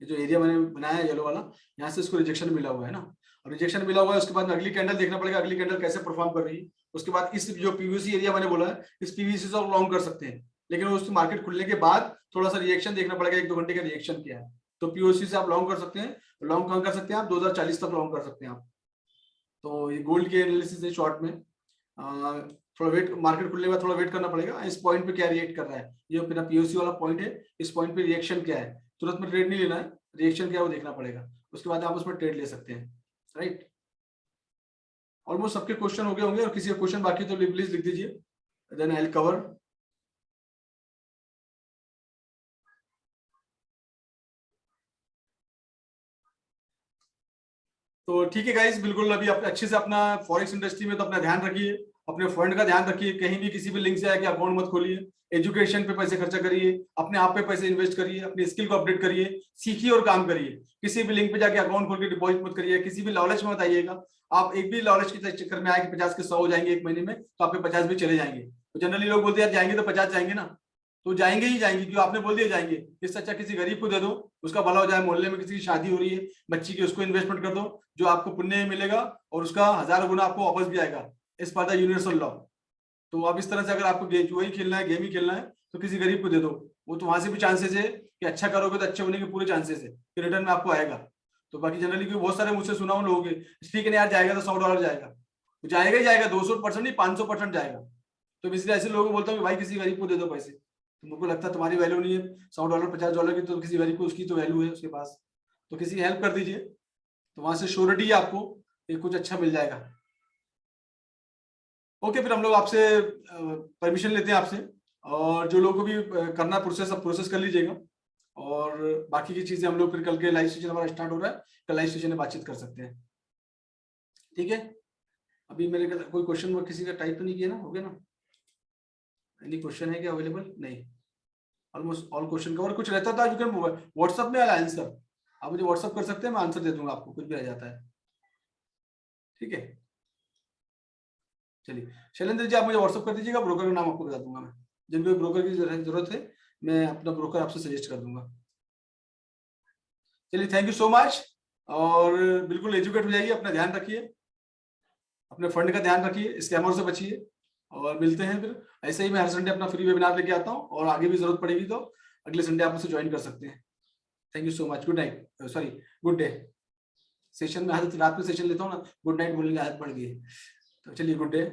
ये जो एरिया मैंने बनाया है येलो वाला, यहाँ से इसको रिजेक्शन मिला हुआ है ना। और रिजेक्शन मिला हुआ है, उसके बाद अगली कैंडल देखना पड़ेगा, अगली कैंडल कैसे परफॉर्म कर रही है। उसके बाद इस जो पीवीसी एरिया मैंने बोला है, इस पीवीसी से आप लॉन्ग कर सकते हैं, लेकिन उसकी मार्केट खुलने के बाद थोड़ा सा रिएक्शन देखना पड़ेगा, 1-2 घंटे का रिएक्शन क्या है। तो पीओसी से आप लॉन्ग कर सकते हैं, लॉन्ग कहाँ कर सकते हैं आप, 2040 तक लॉन्ग कर सकते हैं आप। तो ये गोल्ड की एनालिसिस है शॉर्ट में। थोड़ा वेट, मार्केट खुलने के बाद थोड़ा वेट करना पड़ेगा, इस पॉइंट पे क्या रिएक्ट कर रहा है, ये मेरा पीओसी वाला पॉइंट है, इस पॉइंट पे रिएक्शन क्या है, तुरंत में ट्रेड नहीं लेना है, रिएक्शन क्या है वो देखना पड़ेगा, उसके बाद आप उसमें ट्रेड ले सकते हैं, राइट। ऑलमोस्ट सबके क्वेश्चन हो गए होंगे, और किसी का क्वेश्चन बाकी तो प्लीज लिख दीजिए, देन आई विल कवर। तो ठीक है गाइस, बिल्कुल अभी आप अच्छे से अपना फॉरेक्स इंडस्ट्री में तो अपना ध्यान रखिए, अपने फंड का ध्यान रखिए, कहीं भी किसी भी लिंक से आके अकाउंट मत खोलिए, एजुकेशन पे पैसे खर्चा करिए, अपने आप पे पैसे इन्वेस्ट करिए, अपनी स्किल को अपडेट करिए, सीखिए और काम करिए। किसी भी लिंक पे जाके अकाउंट खोल के डिपॉजिट मत करिए, किसी भी लालच में मत आइएगा। आप एक भी लालच के चक्कर में आए कि 50 के 100 हो जाएंगे एक महीने में, तो आपके 50 भी चले जाएंगे। तो जनरली लोग बोलते हैं यार जाएंगे तो 50 जाएंगे ना, तो जाएंगे ही जाएंगे, क्यों आपने बोल दिया जाएंगे। इससे अच्छा किसी गरीब को दे दो, उसका भला हो जाए, मोहल्ले में किसी की शादी हो रही है बच्ची की, उसको इन्वेस्टमेंट कर दो, जो आपको पुण्य मिलेगा और उसका 1000 गुना आपको वापस भी आएगा, इस पर द यूनिवर्सल लॉ। तो अब इस तरह से अगर आपको वही खेलना है, गेम ही खेलना है, तो किसी गरीब को दे दो, वो तो वहां से भी चांसेस है कि अच्छा करोगे तो अच्छे होने के पूरे चांसेस है कि रिटर्न में आपको आएगा। तो बाकी जनरली बहुत सारे मुझसे सुना हूं लोगों के, ठीक है यार जाएगा तो $100 जाएगा, तो जाएगा ही जाएगा, 200% नहीं 500% जाएगा। तो इसलिए ऐसे लोगों को बोलता हूँ कि भाई किसी गरीब को दे दो पैसे, तो मुझको लगता है तुम्हारी वैल्यू नहीं है, $100 $50 की, तो किसी गरीब को उसकी तो वैल्यू है उसके पास, तो किसी की हेल्प कर दीजिए, तो वहां से श्योरिटी आपको कुछ अच्छा मिल जाएगा। ओके, फिर हम लोग आपसे परमिशन लेते हैं आपसे, और जो लोगों को भी करना प्रोसेस, अब प्रोसेस कर लीजिएगा, और बाकी की चीजें हम लोग फिर कल के लाइव सेशन हमारा स्टार्ट हो रहा है, कल लाइव सेशन में बातचीत कर सकते हैं, ठीक है। अभी मेरे कोई क्वेश्चन किसी का टाइप तो नहीं किया ना, हो गया ना? एनी क्वेश्चन है क्या अवेलेबल? नहीं, ऑलमोस्ट ऑल क्वेश्चन कवर। कुछ रहता था यू कैन व्हाट्सएप में आंसर, आप मुझे व्हाट्सएप कर सकते हैं, मैं आंसर दे दूंगा आपको, कुछ भी रह जाता है, ठीक है। चलिए शैलेंद्र जी, आप मुझे व्हाट्सअप कर दीजिएगा, ब्रोकर का नाम आपको बता दूंगा मैं, जिनको ब्रोकर की जरूरत है मैं अपना ब्रोकर आपसे सजेस्ट कर दूंगा। चलिए, थैंक यू सो मच, और बिल्कुल एजुकेट हो जाइए, अपना ध्यान रखिए, अपने फंड का ध्यान रखिए, स्कैमर से बचिए, और मिलते हैं फिर। ऐसे ही मैं हर संडे अपना फ्री वेबिनार लेके आता हूँ, और आगे भी जरूरत पड़ेगी तो अगले संडे आप मुझसे ज्वाइन कर सकते हैं। Thank you so much, good night, sorry good day. Session में आदत रात में सेशन लेता हूँ ना, गुड नाइट बोलने की आदत पड़ गई है, तो चलिए गुड डे।